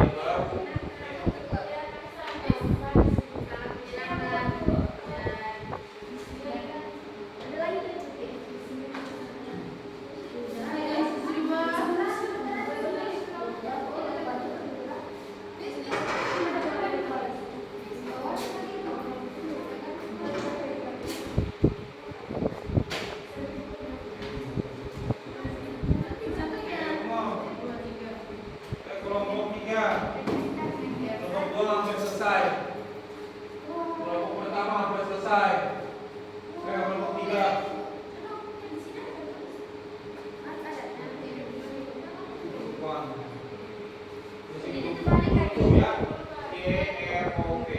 S1: yang baru. Kelompok 3, kelompok 2 hampir selesai. Kelompok pertama hampir selesai. Kelompok 3. Di sini itu ya. E R O P.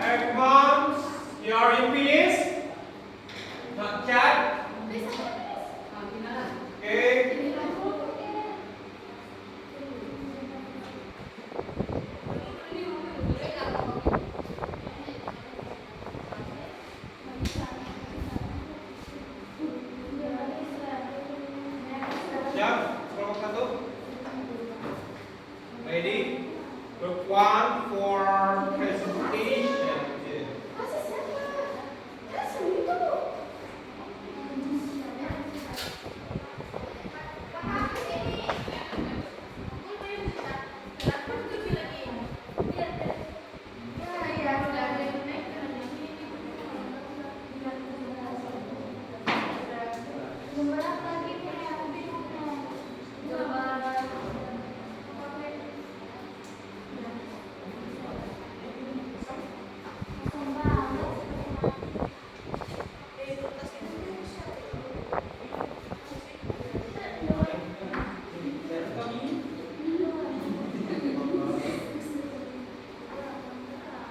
S1: Everyone, you are in finish? Not chat? Okay. Siap? Kelompok satu? Ready? Group 1 for presentation.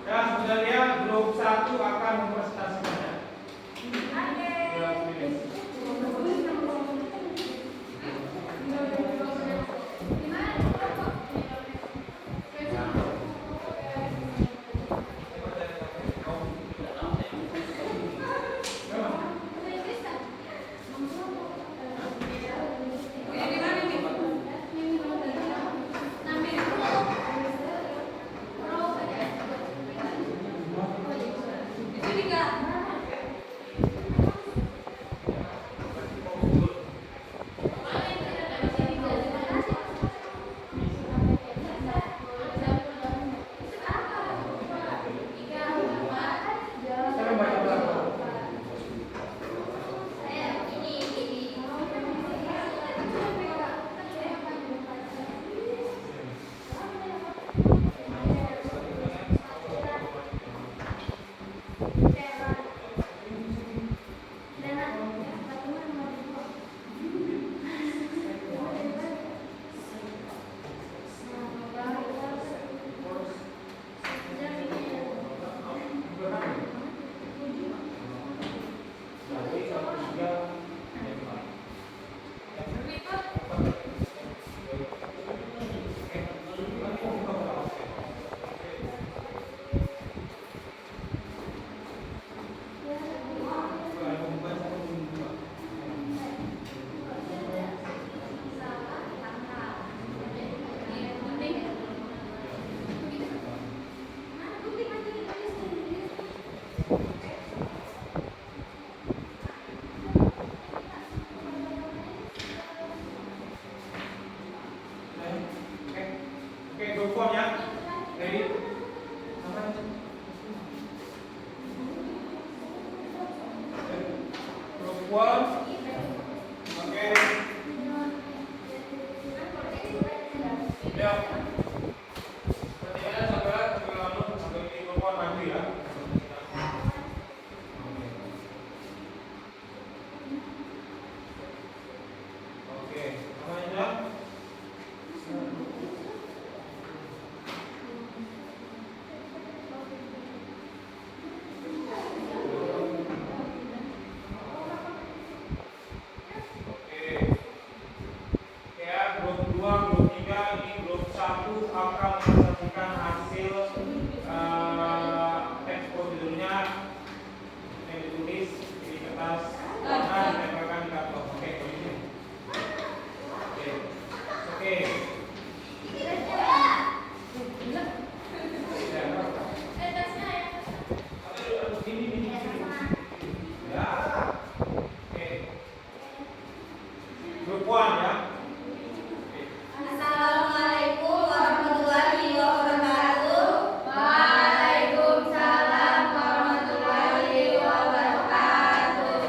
S1: Ya, sebenarnya grup 1 akan mempresentasikannya. Ya, finish. one. Oke. Ya. Pertanyaannya sabar, sampai mikrofon maju ya. Oke, namanya. Grup 2, grup 3, ini grup 1 akan menyaksikan hasil teks prosedurnya yang ditulis di kertas dan ditempelkan di karton. Oke, begini. Oke. Ya. Oke. Grup 1 ya.
S3: Assalamualaikum warahmatullahi wabarakatuh. Waalaikumsalam warahmatullahi wabarakatuh.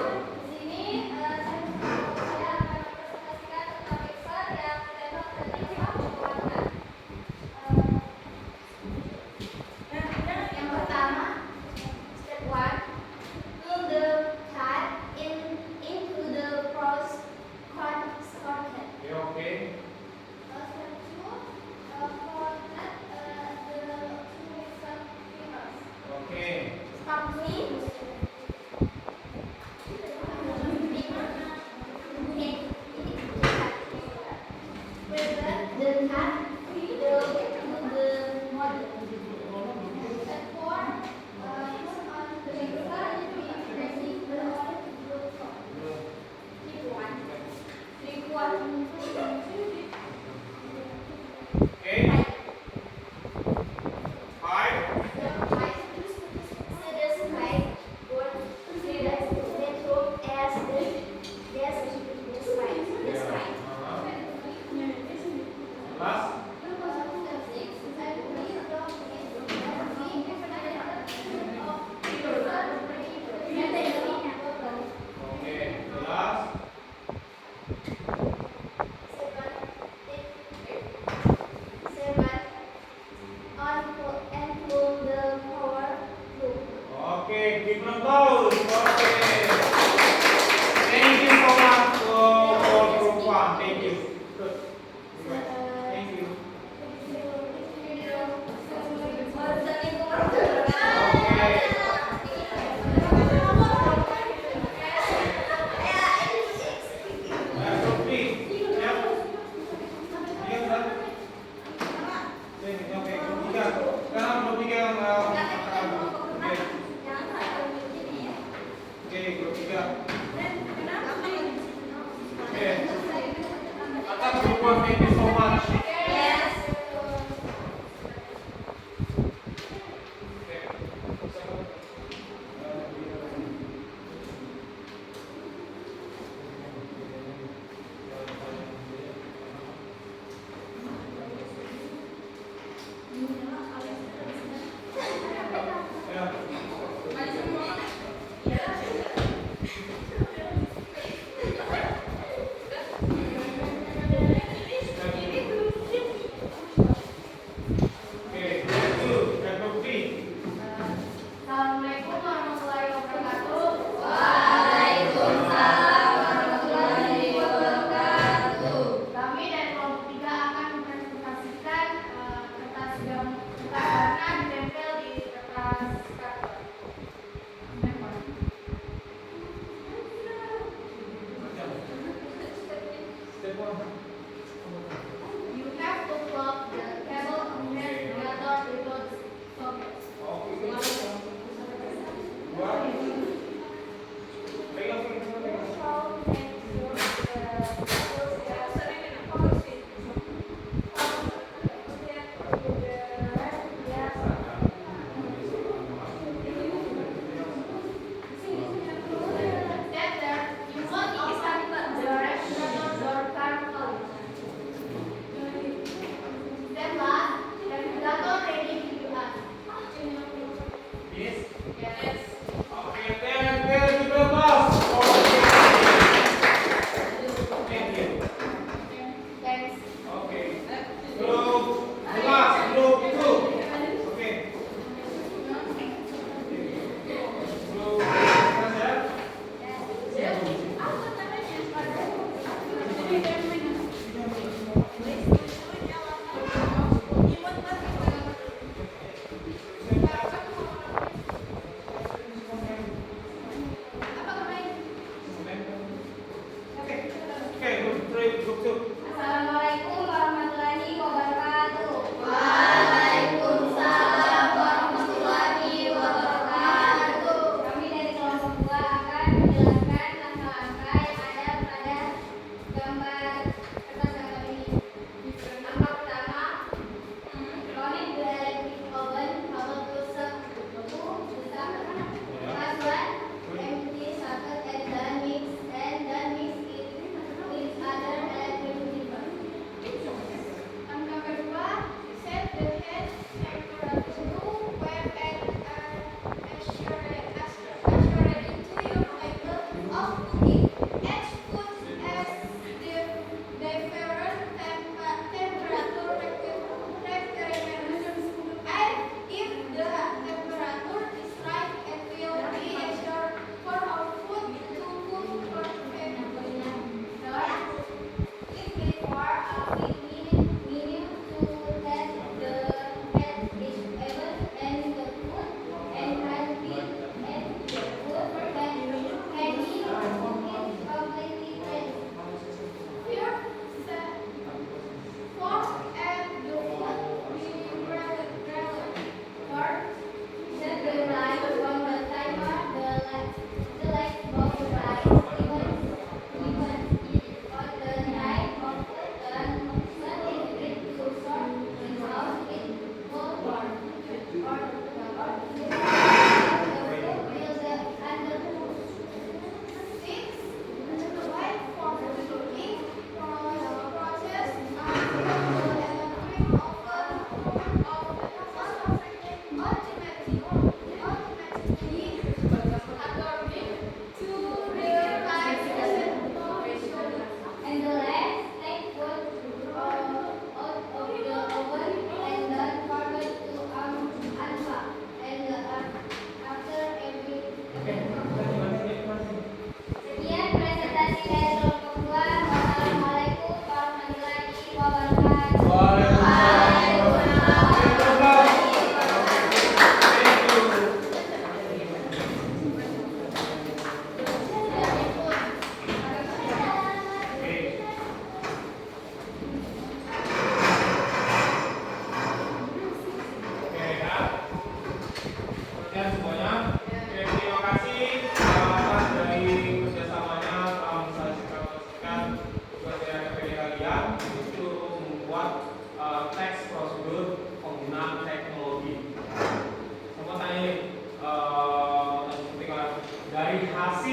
S2: Di sini saya akan mempresentasikan tentang paper yang tema tentang pewarnaan. Yang pertama, step 1, fill the card into the pros content.
S1: Ya, oke.
S2: Step 2, format the two fingers.
S1: Oke.
S2: Stop me. Present the card to the model. Step 4, use on the paper pressing the orange glue top. Tip 1. Tip 1.
S1: Oke. 5. Last. Oke, jelas. Oke, give them applause. Oke. Thank you so much for group 1. Thank you. Good. Thank you. Group 3. Ya. Iya, udah. Oke, grup 3. Sekarang grup 3 yang Oke, grup 3. Oke. Atas grup 1, thank you so much.
S2: Assalamualaikum warahmatullahi wabarakatuh.
S3: Waalaikumsalam warahmatullahi wabarakatuh.
S2: Kami dari kelompok 3 akan mempresentasikan kertas warna ditempel di kertas karton. You have to plug the cable and then together with those sockets. Step there, you must open the regulator door carefully.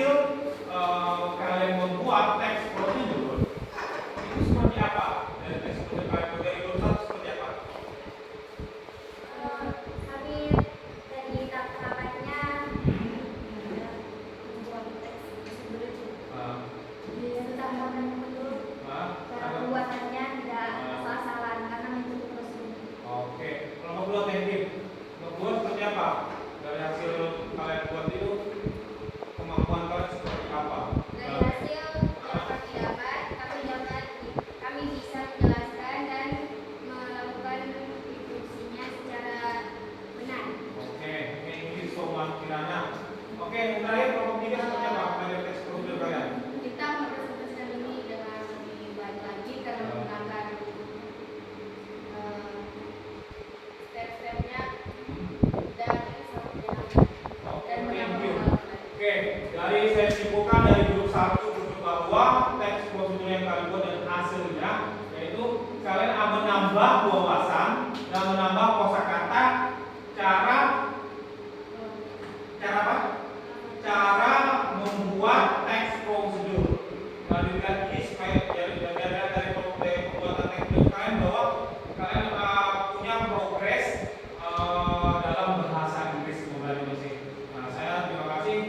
S1: hasil kalian membuat teks prosedur itu seperti apa? Dari teks prosedur kalian dari urusan seperti apa?
S2: Kami dari tahapannya membuat teks prosedur itu. Tahapan itu cara pembuatannya tidak asal-asalan karena mengikuti prosedur.
S1: Oke, kalau ngebuat teknik, ngebuat seperti apa? Dari hasil kalian buat itu kemampuan kalian seperti apa?
S2: Dari hasil yang kami dapat, kami bisa menjelaskan dan melakukan fungsinya secara benar.
S1: Oke, thank you so much Kirana. Oke, terakhir kelompok 3 seperti apa? Dari teks prosedur kalian?
S2: Kita mempresentasikan ini dengan lebih baik lagi karena menggunakan step-stepnya dan
S1: Oke, thank you. Oke, dari saya simpulkan dari grup 1 grup 2 teks prosedur yang kalian buat dan hasilnya yaitu kalian menambah wawasan dan menambah kosakata cara apa? Cara membuat teks prosedur. Nah, dilihat ini supaya dari pembuatan teks prosedur kalian bahwa kalian punya progres dalam bahasa Inggris kembali masih. Nah, saya terima kasih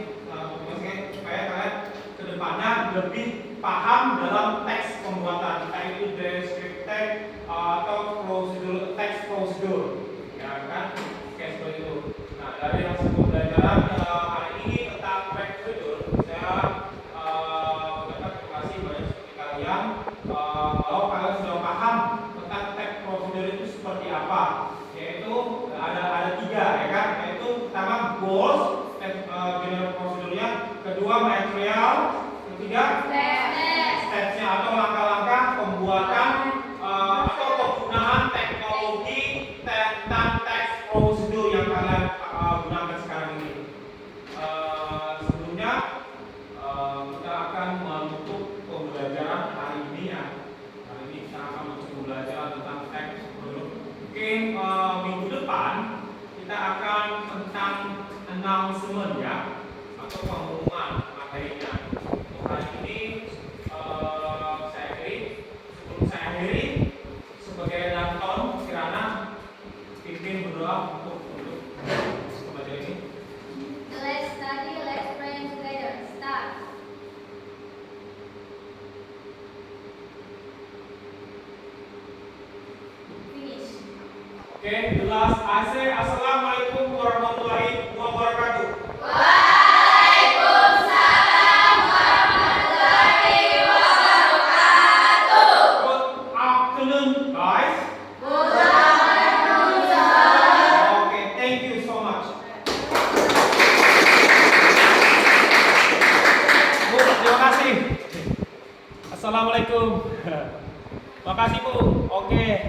S1: supaya kalian kedepannya lebih paham dalam teks pembuatan, entah itu descriptive text atau prosedur teks prosedur, ya kan? Kayak seperti itu. Nah, dari hasil pembelajaran hari ini tentang teks prosedur, saya mendapat terima kasih banyak seperti kalian bahwa kalian sudah paham tentang teks prosedur itu seperti apa. Yaitu ada 3 ya kan? Yaitu pertama goals, general prosedurnya, kedua material, ketiga stepsnya atau langkah-langkah pembuatan atau penggunaan teknologi tentang teks prosedur yang kalian gunakan sekarang ini. Sebelumnya kita akan menutup pembelajaran hari ini ya. Hari ini kita akan menutup pembelajaran tentang teks prosedur. Mungkin minggu depan kita akan tentang announcement ya atau pengumuman materinya. Untuk hari ini sebelum saya akhiri sebagai Danton Kirana pimpin berdoa untuk pembelajaran ini.
S2: Let's study, let's pray together. Start. Finish.
S1: Oke, the last I say Assalamualaikum warahmatullahi wabarakatuh.
S3: Waalaikumsalam warahmatullahi wabarakatuh.
S1: Good afternoon, guys.
S3: Good afternoon, sir.
S1: Okay, thank you so much. Bu, terima kasih. Assalamualaikum. Makasih Bu. Oke.